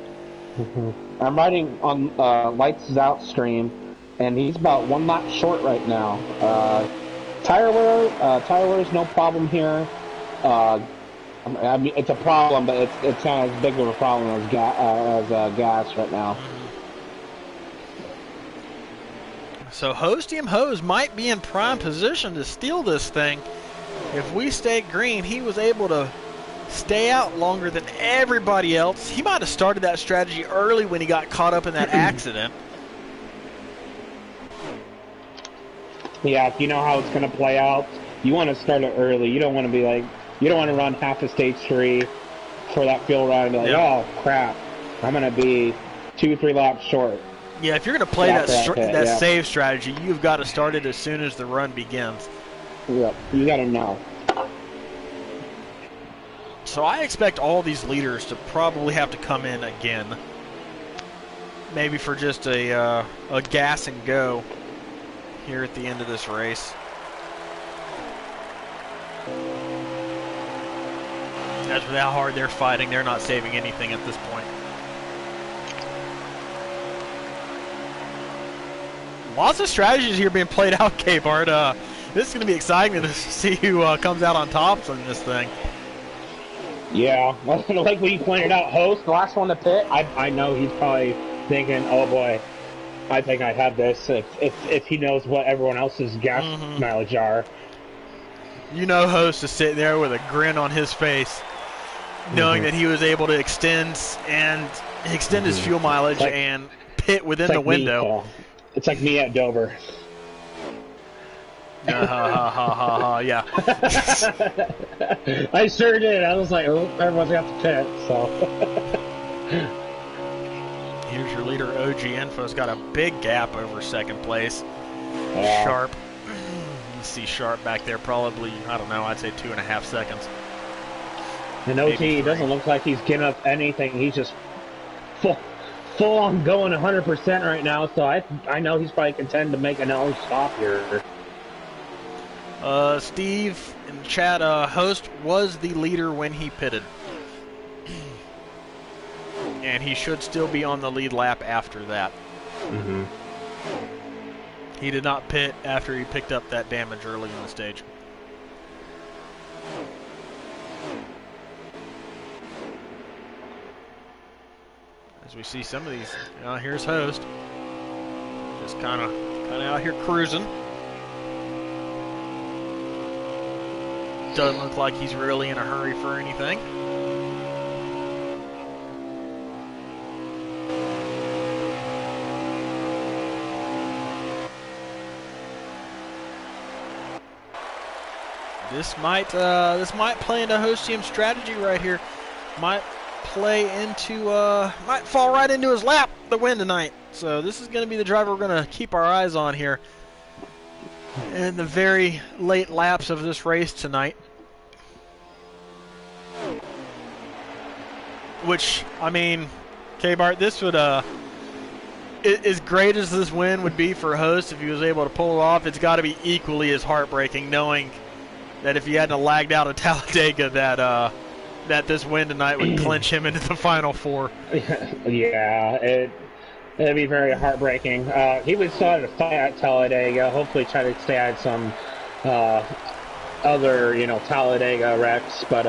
I'm riding on Lights Out stream, and he's about one lap short right now. Tire wear is no problem here. I mean, it's a problem, but it's not as big of a problem as gas right now. So OGinfau might be in prime position to steal this thing. If we stay green, he was able to stay out longer than everybody else. He might have started that strategy early when he got caught up in that accident. Yeah, if you know how it's going to play out, you want to start it early. You don't want to be like, you don't want to run half a stage 3 for that field ride and be like, oh crap, I'm going to be 2-3 laps short. Yeah, if you're going to play that save strategy, you've got to start it as soon as the run begins. Yep, you got to know. So I expect all these leaders to probably have to come in again. Maybe for just a gas and go here at the end of this race. That's with how hard they're fighting. They're not saving anything at this point. Lots of strategies here being played out, K-Bart. This is going to be exciting to see who comes out on top from this thing. Yeah, like what you pointed out, Host, the last one to pit, I know he's probably thinking, oh boy, I think I have this, if he knows what everyone else's gas mileage are. You know Host is sitting there with a grin on his face, knowing that he was able to extend his fuel mileage and pit within the window. It's like me at Dover. Yeah. I sure did. I was like, oh, everyone's got to pit, so. Here's your leader, OGinfau's got a big gap over second place. Yeah. Sharp. You see Sharp back there probably, I don't know, I'd say 2.5 seconds. And OG doesn't look like he's giving up anything. He's just full on going 100% right now, so I know he's probably content to make another stop here. Steve in the chat, Host was the leader when he pitted. And he should still be on the lead lap after that. He did not pit after he picked up that damage early in the stage. As we see some of these, here's Host, just kind of out here cruising. Doesn't look like he's really in a hurry for anything. This might play into OGinfau's strategy right here. Might fall right into his lap, the win tonight. So this is going to be the driver we're going to keep our eyes on here in the very late laps of this race tonight. Which, I mean, K-Bart, this would, as great as this win would be for Host if he was able to pull it off, it's got to be equally as heartbreaking knowing that if he hadn't lagged out of Talladega that this win tonight would clinch him into the Final Four. Yeah, it'd be very heartbreaking. He would still have to fight at Talladega, hopefully try to stay out some other, Talladega wrecks, but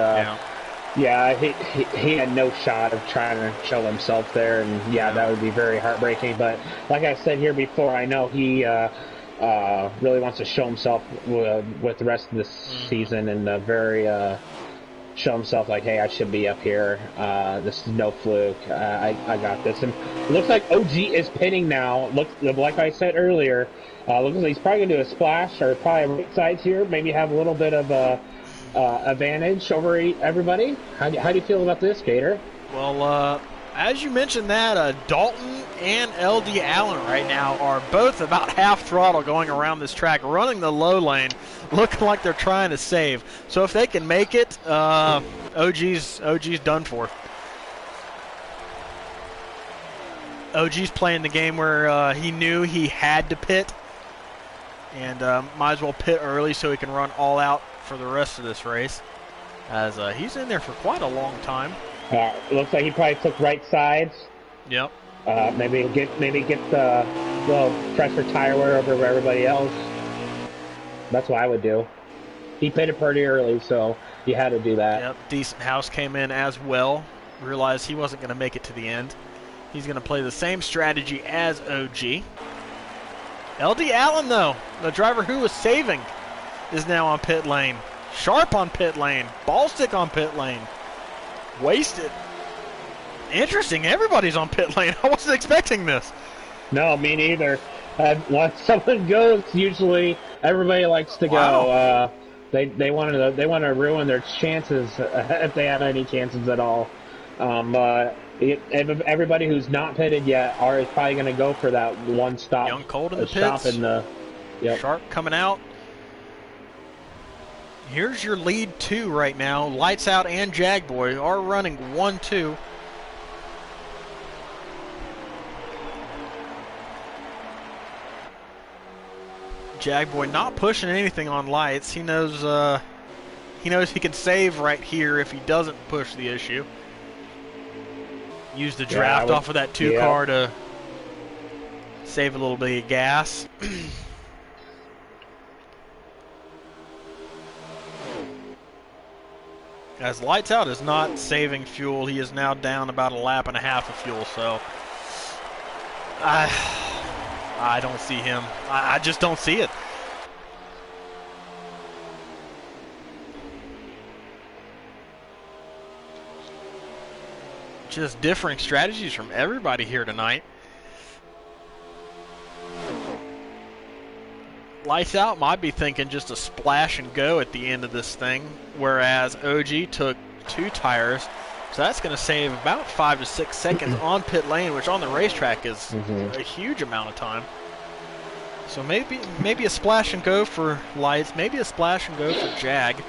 Yeah, he had no shot of trying to show himself there, and yeah, that would be very heartbreaking. But like I said here before, I know he really wants to show himself with the rest of this season, and show himself like, hey, I should be up here. This is no fluke. I got this. And it looks like OG is pitting now. Like I said earlier, looks like he's probably gonna do a splash or probably right sides here. Maybe have a little bit of a advantage over everybody. How do you feel about this, Gator? Well, as you mentioned that, Dalton and LD Allen right now are both about half throttle going around this track, running the low lane, looking like they're trying to save. So if they can make it, OG's done for. OG's playing the game where he knew he had to pit, and might as well pit early so he can run all out for the rest of this race, as he's in there for quite a long time. Looks like he probably took right sides. Yep. Maybe get the little fresher tire wear over everybody else. That's what I would do. He pitted pretty early, so you had to do that. Yep. Decent House came in as well. Realized he wasn't going to make it to the end. He's going to play the same strategy as OG. LD Allen, though, the driver who was saving, is now on pit lane. Sharp on pit lane. Ball stick on pit lane. Wasted. Interesting. Everybody's on pit lane. I wasn't expecting this. No, me neither. Once someone goes, usually everybody likes to go. Wow. They want to ruin their chances if they have any chances at all. Everybody who's not pitted yet is probably going to go for that one stop. Young Cold in the stop pits. in the. Yep. Sharp coming out. Here's your lead two right now. Lights Out and Jagboy are running 1-2. Jagboy not pushing anything on Lights. He knows he can save right here if he doesn't push the issue. Use the draft off of that two car to save a little bit of gas. As Lights Out is not saving fuel, he is now down about a lap and a half of fuel, so I don't see him. I just don't see it. Just differing strategies from everybody here tonight. Lights Out might be thinking just a splash and go at the end of this thing, whereas OG took 2 tires, so that's going to save about 5 to 6 seconds on pit lane, which on the racetrack is a huge amount of time. So maybe a splash and go for Lights, maybe a splash and go for Jag.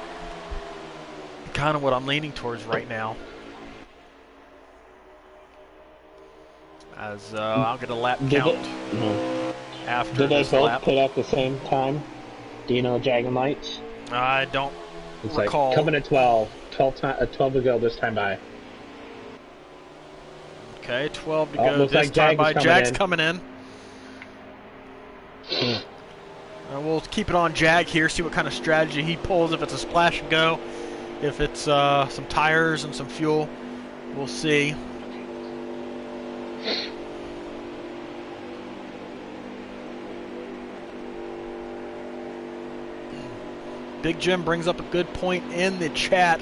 Kind of what I'm leaning towards right now. As I'll get a lap count. After Did they this both lap. pit at the same time? Do you know Jag and Lights? I don't recall. Like coming at 12 to go this time by. Okay, 12 to go this like time by. Jag's in. coming in. We'll keep it on Jag here, see what kind of strategy he pulls, if it's a splash and go, if it's some tires and some fuel. We'll see. Big Jim brings up a good point in the chat.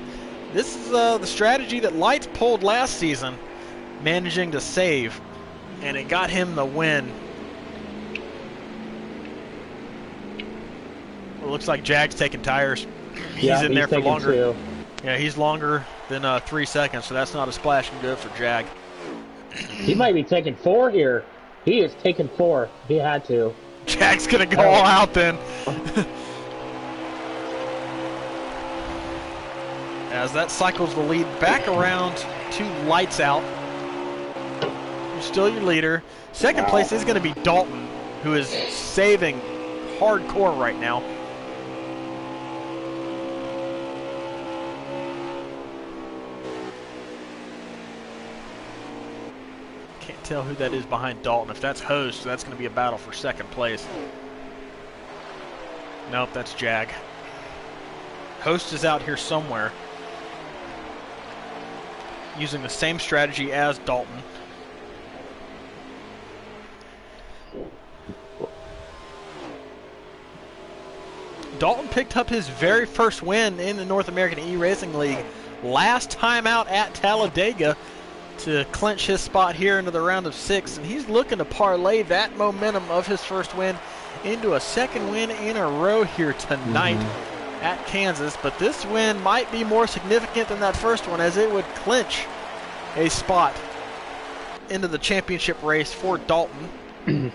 This is the strategy that Lights pulled last season, managing to save, and it got him the win. It looks like Jag's taking tires. He's in there for longer. 2. Yeah, he's longer than 3 seconds, so that's not a splash and go for Jag. He might be taking 4 here. He is taking 4. He had to. Jag's going to go all out then. As that cycles the lead back around to Lights Out. You're still your leader. Second place is going to be Dalton, who is saving hardcore right now. Can't tell who that is behind Dalton. If that's Host, that's going to be a battle for second place. Nope, that's Jag. Host is out here somewhere. using the same strategy as Dalton. Dalton picked up his very first win in the North American E-Racing League last time out at Talladega to clinch his spot here into the round of 6, and he's looking to parlay that momentum of his first win into a second win in a row here tonight at Kansas. But this win might be more significant than that first one, as it would clinch a spot into the championship race for Dalton.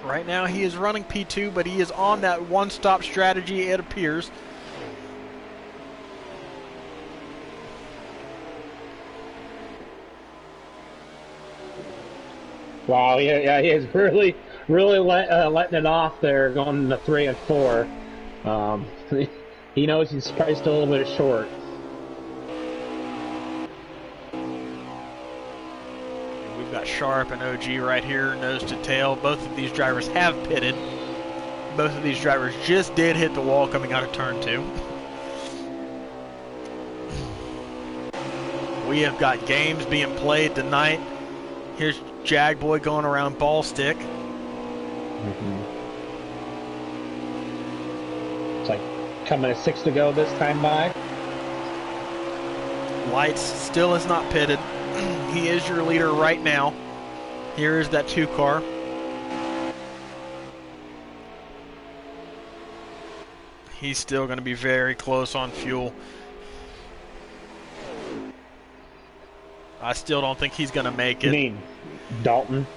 Right now he is running P2, but he is on that one-stop strategy, it appears. Wow, yeah, he is really letting it off there, going to 3 and 4. He knows he's probably still a little bit short. We've got Sharp and OG right here, nose to tail. Both of these drivers have pitted. Both of these drivers just did hit the wall coming out of turn 2. We have got games being played tonight. Here's Jagboy going around ball stick. It's like coming to 6 to go this time by. Lights still is not pitted. He is your leader right now. Here is that 2 car. He's still going to be very close on fuel. I still don't think he's going to make it. You mean Dalton?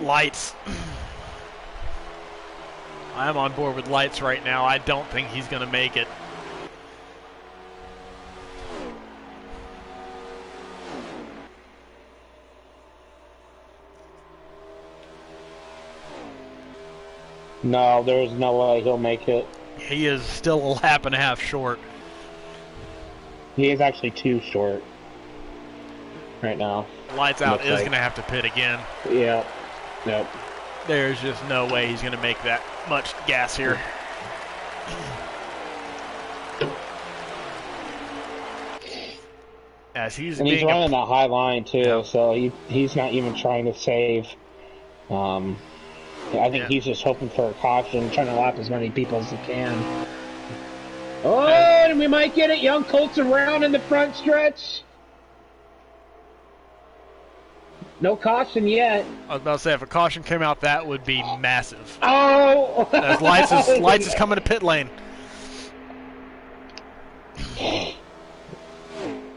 Lights. I'm on board with Lights right now. I don't think he's going to make it. No, there's no way he'll make it. He is still a lap and a half short. He is actually 2 short right now. Lights out is going to have to pit again. Yeah. Yep. There's just no way he's going to make that much gas here. As he's running a high line too, so he's not even trying to save. I think he's just hoping for a caution, trying to lap as many people as he can. Oh, and we might get it. Young Colts around in the front stretch. No caution yet. I was about to say, if a caution came out, that would be massive. Oh! As Lights is coming to pit lane.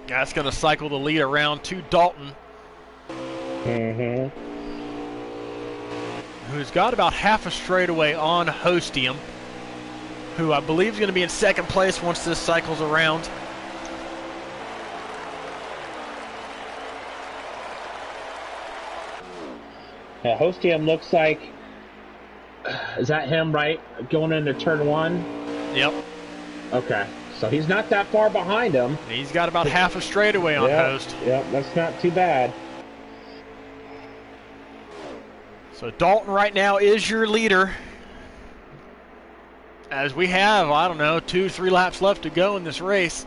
That's going to cycle the lead around to Dalton. Who's got about half a straightaway on Hostium, who I believe is going to be in second place once this cycles around. Yeah, Hostium looks like, is that him, right? Going into turn 1? Yep. Okay, so he's not that far behind him. He's got about half a straightaway on Host. Yep, that's not too bad. So Dalton right now is your leader. As we have, I don't know, 2-3 laps left to go in this race.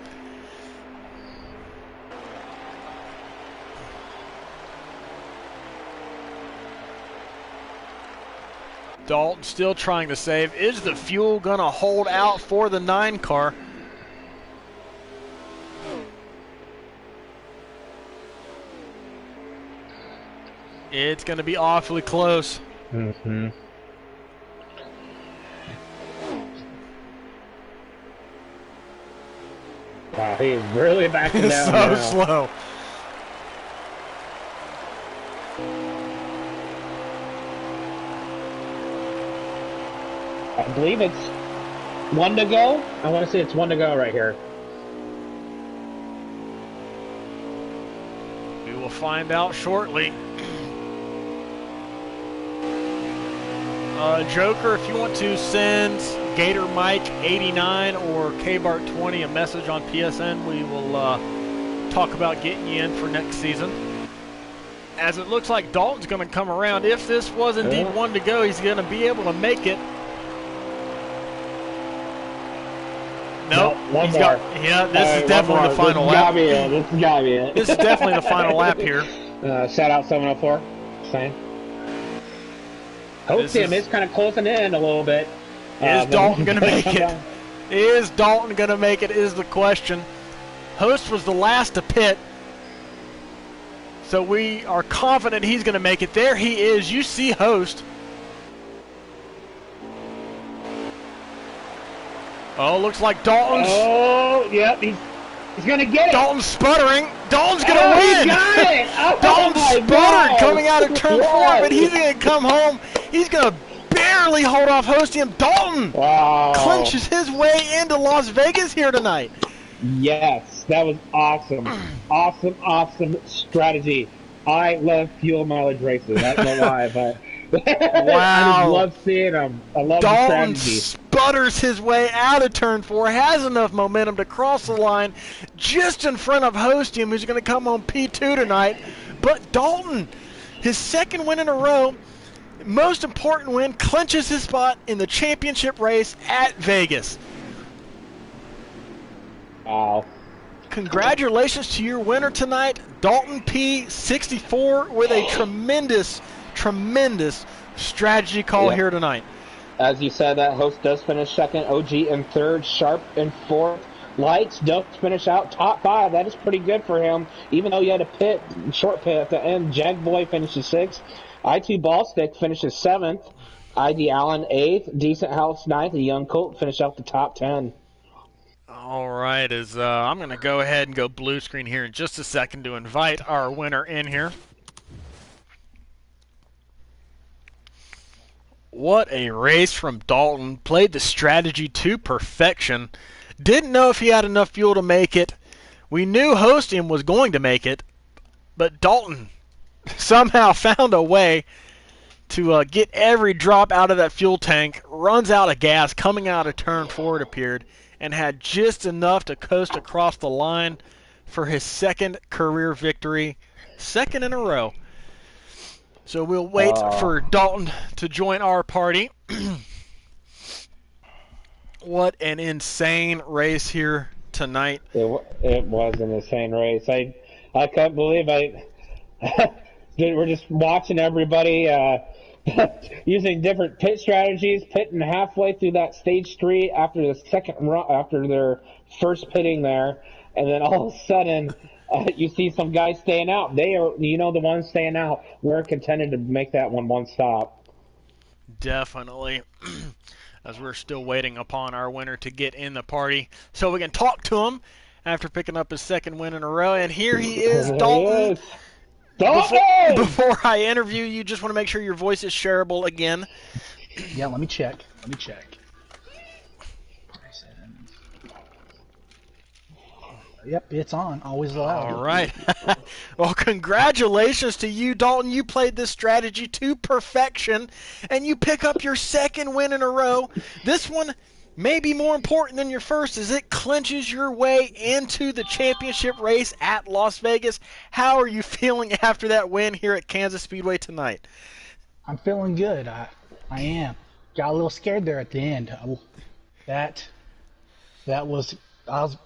Dalton still trying to save. Is the fuel going to hold out for the 9 car? It's going to be awfully close. Wow, he's really backing down so now. slow. I believe it's 1 to go. I want to say it's 1 to go right here. We will find out shortly. Joker, if you want to send Gator Mike 89 or KBart20 a message on PSN, we will talk about getting you in for next season. As it looks like Dalton's going to come around. If this was indeed 1 to go, he's going to be able to make it. Nope. One more. Yeah, this is definitely the final lap. This has got to be it. This is definitely the final lap here. Shout out 704. Same. Hosting is kind of closing in a little bit. Is Dalton going to make it? Is Dalton going to make it is the question. Host was the last to pit, so we are confident he's going to make it. There he is. You see Host. Oh, looks like Dalton's. Oh, yep. He's going to get it. Dalton's sputtering. Dalton's going to win. He got it. Oh, Dalton sputtered coming out of turn 4, but he's going to come home. He's going to barely hold off Hostium. Dalton clinches his way into Las Vegas here tonight. Yes, that was awesome. Awesome strategy. I love fuel mileage races. I don't know why, but I just love seeing them. I love the Dalton strategy. sputters his way out of turn 4, has enough momentum to cross the line just in front of Hostium, who's going to come on P2 tonight. But Dalton, his second win in a row, most important win, clinches his spot in the championship race at Vegas. Wow. Congratulations to your winner tonight, Dalton P64, with a tremendous strategy call here tonight. As you said, that Host does finish second, OG in third, Sharp in fourth. Lights does finish out top 5. That is pretty good for him, even though he had a short pit at the end. Jagboy finishes 6th. I2 Ballstick finishes 7th. ID Allen 8th. Decent House 9th. The Young Colt finished out the top 10. All right, I'm going to go ahead and go blue screen here in just a second to invite our winner in here. What a race from Dalton. Played the strategy to perfection. Didn't know if he had enough fuel to make it. We knew Hostium was going to make it, but Dalton somehow found a way to get every drop out of that fuel tank. Runs out of gas coming out of turn 4, it appeared, and had just enough to coast across the line for his second career victory, second in a row. So we'll wait for Dalton to join our party. What an insane race here tonight. It was an insane race. I couldn't believe we're just watching everybody using different pit strategies, pitting halfway through that stage 3 after the second run, after their first pitting there, and then all of a sudden you see some guys staying out. They are, the ones staying out. We're contented to make that one stop. Definitely. As we're still waiting upon our winner to get in the party so we can talk to him after picking up his second win in a row. And here he is, Dalton. Before I interview you, just want to make sure your voice is shareable again. Yeah, let me check. Yep, it's on. Always allowed. All right. Well, congratulations to you, Dalton. You played this strategy to perfection, and you pick up your second win in a row. This one may be more important than your first, as it clinches your way into the championship race at Las Vegas. How are you feeling after that win here at Kansas Speedway tonight? I'm feeling good. I am. Got a little scared there at the end. I was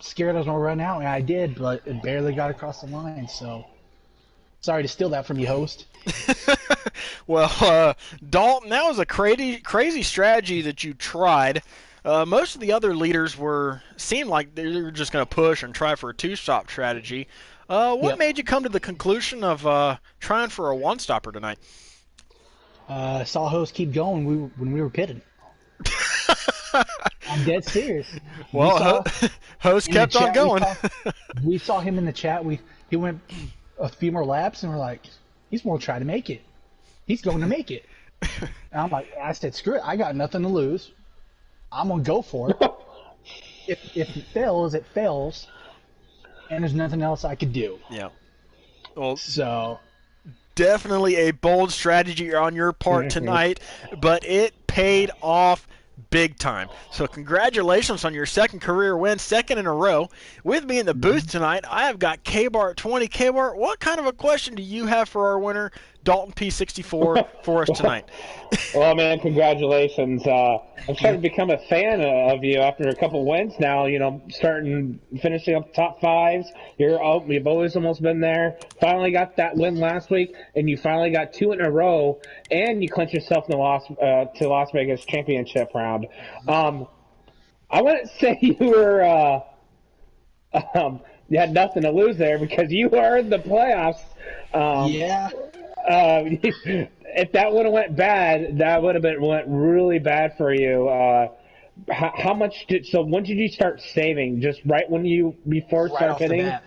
scared I was going to run out, and I did, but it barely got across the line, so sorry to steal that from you, host. Well, Dalton, that was a crazy strategy that you tried. Most of the other leaders seemed like they were just going to push and try for a two-stop strategy. What made you come to the conclusion of trying for a one-stopper tonight? I saw host keep going when we were pitted. I'm dead serious. Well, host kept on going. We saw him in the chat. He went a few more laps, and we're like, he's going to try to make it. He's going to make it. And I'm like, I said, screw it. I got nothing to lose. I'm going to go for it. If it fails, it fails. And there's nothing else I could do. Yeah. Well, so definitely a bold strategy on your part tonight, but it paid off big time. So congratulations on your second career win, second in a row. With me in the booth tonight, I have got K-Bart 20. K-Bart, what kind of a question do you have for our winner Dalton P64 for us tonight. Well, man, congratulations. I'm starting to become a fan of you after a couple wins now. Finishing up top fives. You've always almost been there. Finally got that win last week, and you finally got 2 in a row, and you clinched yourself in the Las Vegas championship round. I wouldn't say you were you had nothing to lose there because you were in the playoffs. Yeah. If that would have went bad, that would have went really bad for you. How much when did you start saving? Just right when before Right start off the hitting? bat.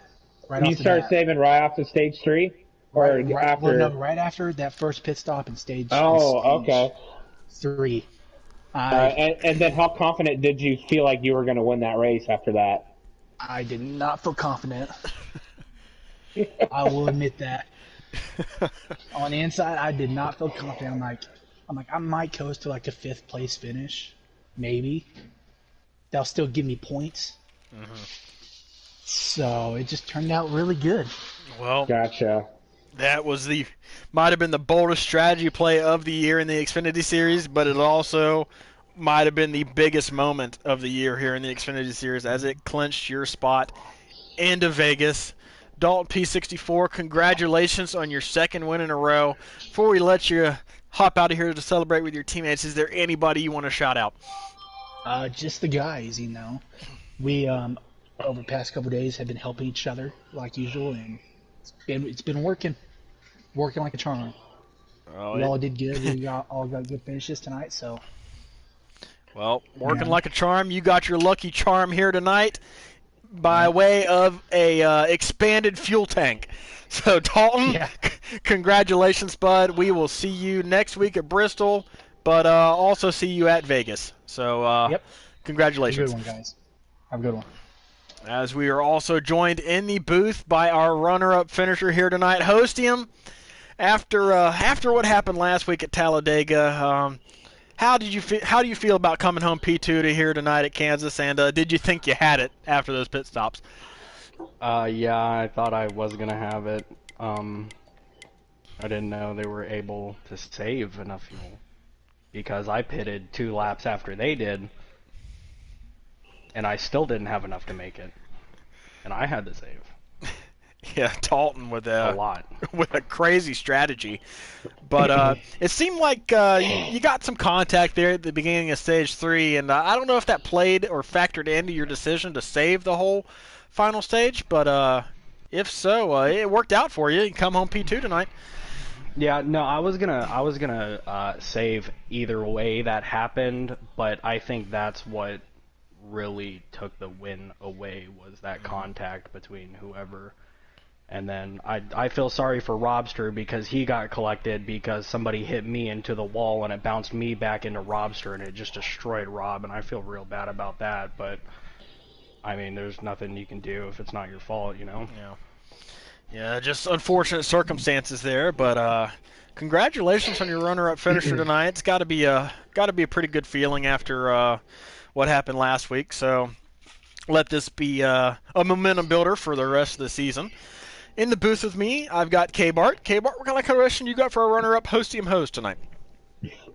Right off You the started bat. saving right off the stage 3, or after? Well, no, right after that first pit stop in stage. Okay. 3. And then how confident did you feel like you were going to win that race after that? I did not feel confident. I will admit that. On the inside, I did not feel confident. I'm like, I might coast to like a 5th place finish, maybe. They'll still give me points. Mm-hmm. So it just turned out really good. Well, gotcha. That might have been the boldest strategy play of the year in the Xfinity Series, but it also might have been the biggest moment of the year here in the Xfinity Series as it clinched your spot into Vegas. Dalton P64, congratulations on your 2nd win in a row. Before we let you hop out of here to celebrate with your teammates, is there anybody you want to shout out? Just the guys, We, over the past couple of days, have been helping each other like usual, and it's been working like a charm. We all did good. We all got good finishes tonight, so. Well, working like a charm. You got your lucky charm here tonight by way of a expanded fuel tank. So, Dalton, congratulations, bud. We will see you next week at Bristol, but also see you at Vegas. So, congratulations. Have a good one, guys. Have a good one. As we are also joined in the booth by our runner-up finisher here tonight, Hostium. After what happened last week at Talladega, how do you feel about coming home P2 to here tonight at Kansas? And did you think you had it after those pit stops? Yeah, I thought I was gonna have it. I didn't know they were able to save enough fuel because I pitted 2 laps after they did, and I still didn't have enough to make it, and I had to save. Yeah, Dalton with a lot with a crazy strategy, but it seemed like you got some contact there at the beginning of stage 3, and I don't know if that played or factored into your decision to save the whole final stage, but if so, it worked out for you. You can come home P2 tonight. Yeah, no, I was gonna save either way that happened, but I think that's what really took the win away was that contact between whoever. And then I feel sorry for Robster because he got collected because somebody hit me into the wall and it bounced me back into Robster and it just destroyed Rob, and I feel real bad about that, but I mean, there's nothing you can do if it's not your fault, Yeah, just unfortunate circumstances there, but congratulations on your runner-up finisher tonight. It's got to be a pretty good feeling after what happened last week. So let this be a momentum builder for the rest of the season. In the booth with me, I've got K-Bart. K-Bart, what kind of question you got for our runner-up Hostium host tonight?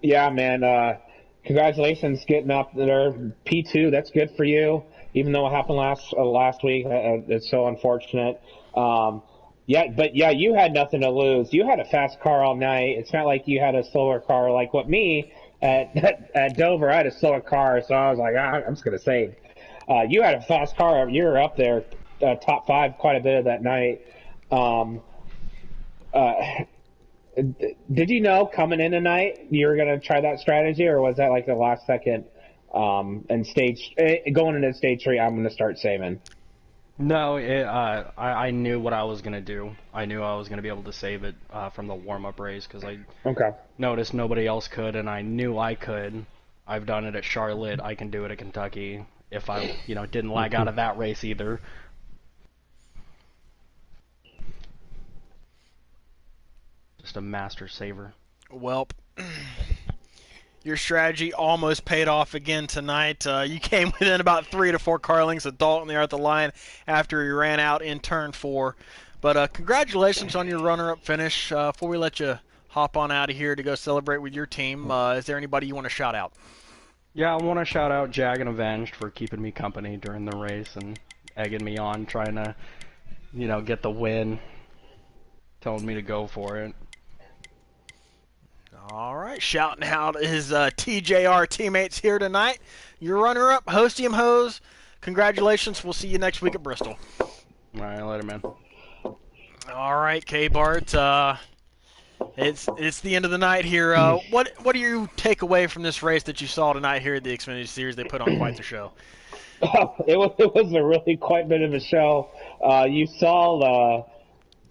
Yeah, man. Congratulations getting up there, P2. That's good for you. Even though it happened last week, it's so unfortunate. You had nothing to lose. You had a fast car all night. It's not like you had a slower car like what me at Dover. I had a slower car, so I was like, I'm just gonna save. You had a fast car. You were up there, top 5 quite a bit of that night. Did you know coming in tonight you were gonna try that strategy, or was that like the last second? And going into stage 3, I'm gonna start saving. No, I knew what I was gonna do. I knew I was gonna be able to save it from the warm-up race because I noticed nobody else could, and I knew I could. I've done it at Charlotte. I can do it at Kentucky if I, didn't lag out of that race either. Just a master saver. Well, your strategy almost paid off again tonight. You came within about 3 to 4 car lengths of Dalton there at the line after he ran out in turn 4. But congratulations on your runner-up finish. Before we let you hop on out of here to go celebrate with your team. Is there anybody you want to shout out? Yeah, I want to shout out Jag and Avenged for keeping me company during the race and egging me on, trying to, get the win, telling me to go for it. All right, shouting out his TJR teammates here tonight. Your runner-up, Hostium Hose. Congratulations. We'll see you next week at Bristol. All right, later, man. All right, K-Bart. It's the end of the night here. What do you take away from this race that you saw tonight here at the Xfinity Series? They put on quite the show. It was a really quite bit of a show. You saw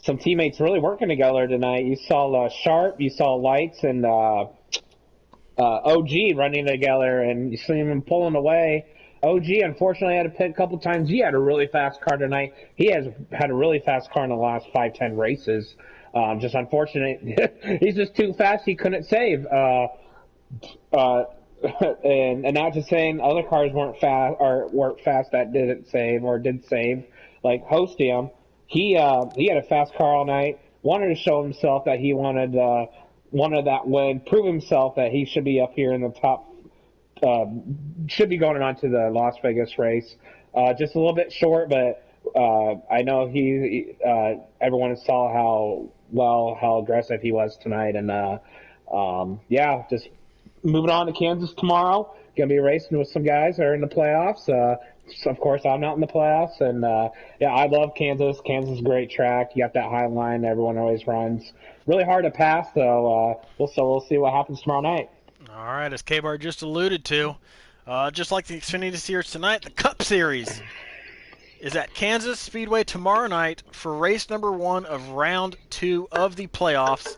some teammates really working together tonight. You saw Sharp, you saw Lights, and OG running together, and you see them pulling away. OG unfortunately had to pit a couple times. He had a really fast car tonight. He has had a really fast car in the last 5-10 races. Just unfortunate. He's just too fast. He couldn't save. And not just saying other cars weren't fast that didn't save or did save. Like Hostium, he had a fast car all night. Wanted to show himself that he wanted that win. Prove himself that he should be up here in the top. Should be going on to the Las Vegas race. Just a little bit short, but I know everyone saw how aggressive he was tonight, and just moving on to Kansas tomorrow. Gonna be racing with some guys that are in the playoffs. So of course, I'm not in the playoffs, and I love Kansas. Kansas is a great track. You got that high line everyone always runs. Really hard to pass, so we'll see what happens tomorrow night. All right, as K-Bar just alluded to, just like the Xfinity Series tonight, the Cup Series is at Kansas Speedway tomorrow night for race number 1 of round 2 of the playoffs.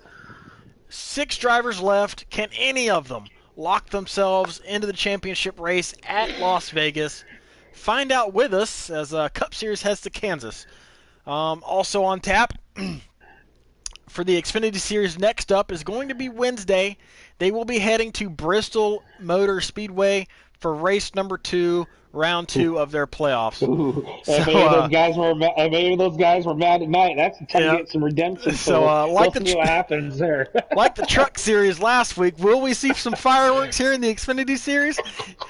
6 drivers left. Can any of them lock themselves into the championship race at Las Vegas? Find out with us as Cup Series heads to Kansas. Also on tap for the Xfinity Series next up is going to be Wednesday. They will be heading to Bristol Motor Speedway for race number 2, round 2 of their playoffs. Maybe those guys were mad at night. That's the time to get some redemption. So we'll see what happens there. Like the Truck Series last week, will we see some fireworks here in the Xfinity Series?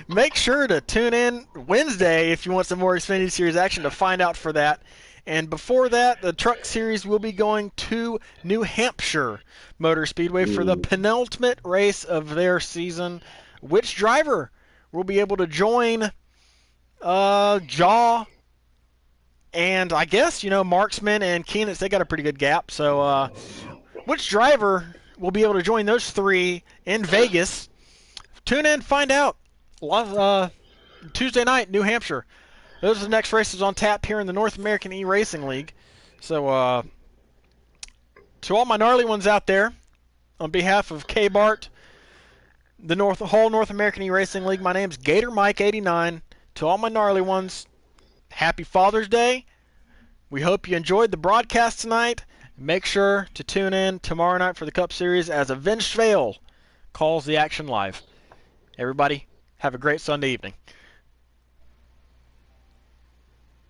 Make sure to tune in Wednesday if you want some more Xfinity Series action to find out for that. And before that, the Truck Series will be going to New Hampshire Motor Speedway for the penultimate race of their season. Which driver will be able to join Jaw and I guess, Marksman and Keenan? They got a pretty good gap. So which driver will be able to join those 3 in Vegas? Tune in, find out. Tuesday night, New Hampshire. Those are the next races on tap here in the North American E-Racing League. So, to all my gnarly ones out there, on behalf of K-Bart, the whole North American E-Racing League, my name's Gator Mike 89. To all my gnarly ones, happy Father's Day. We hope you enjoyed the broadcast tonight. Make sure to tune in tomorrow night for the Cup Series as Avenged Veil calls the action live. Everybody, have a great Sunday evening.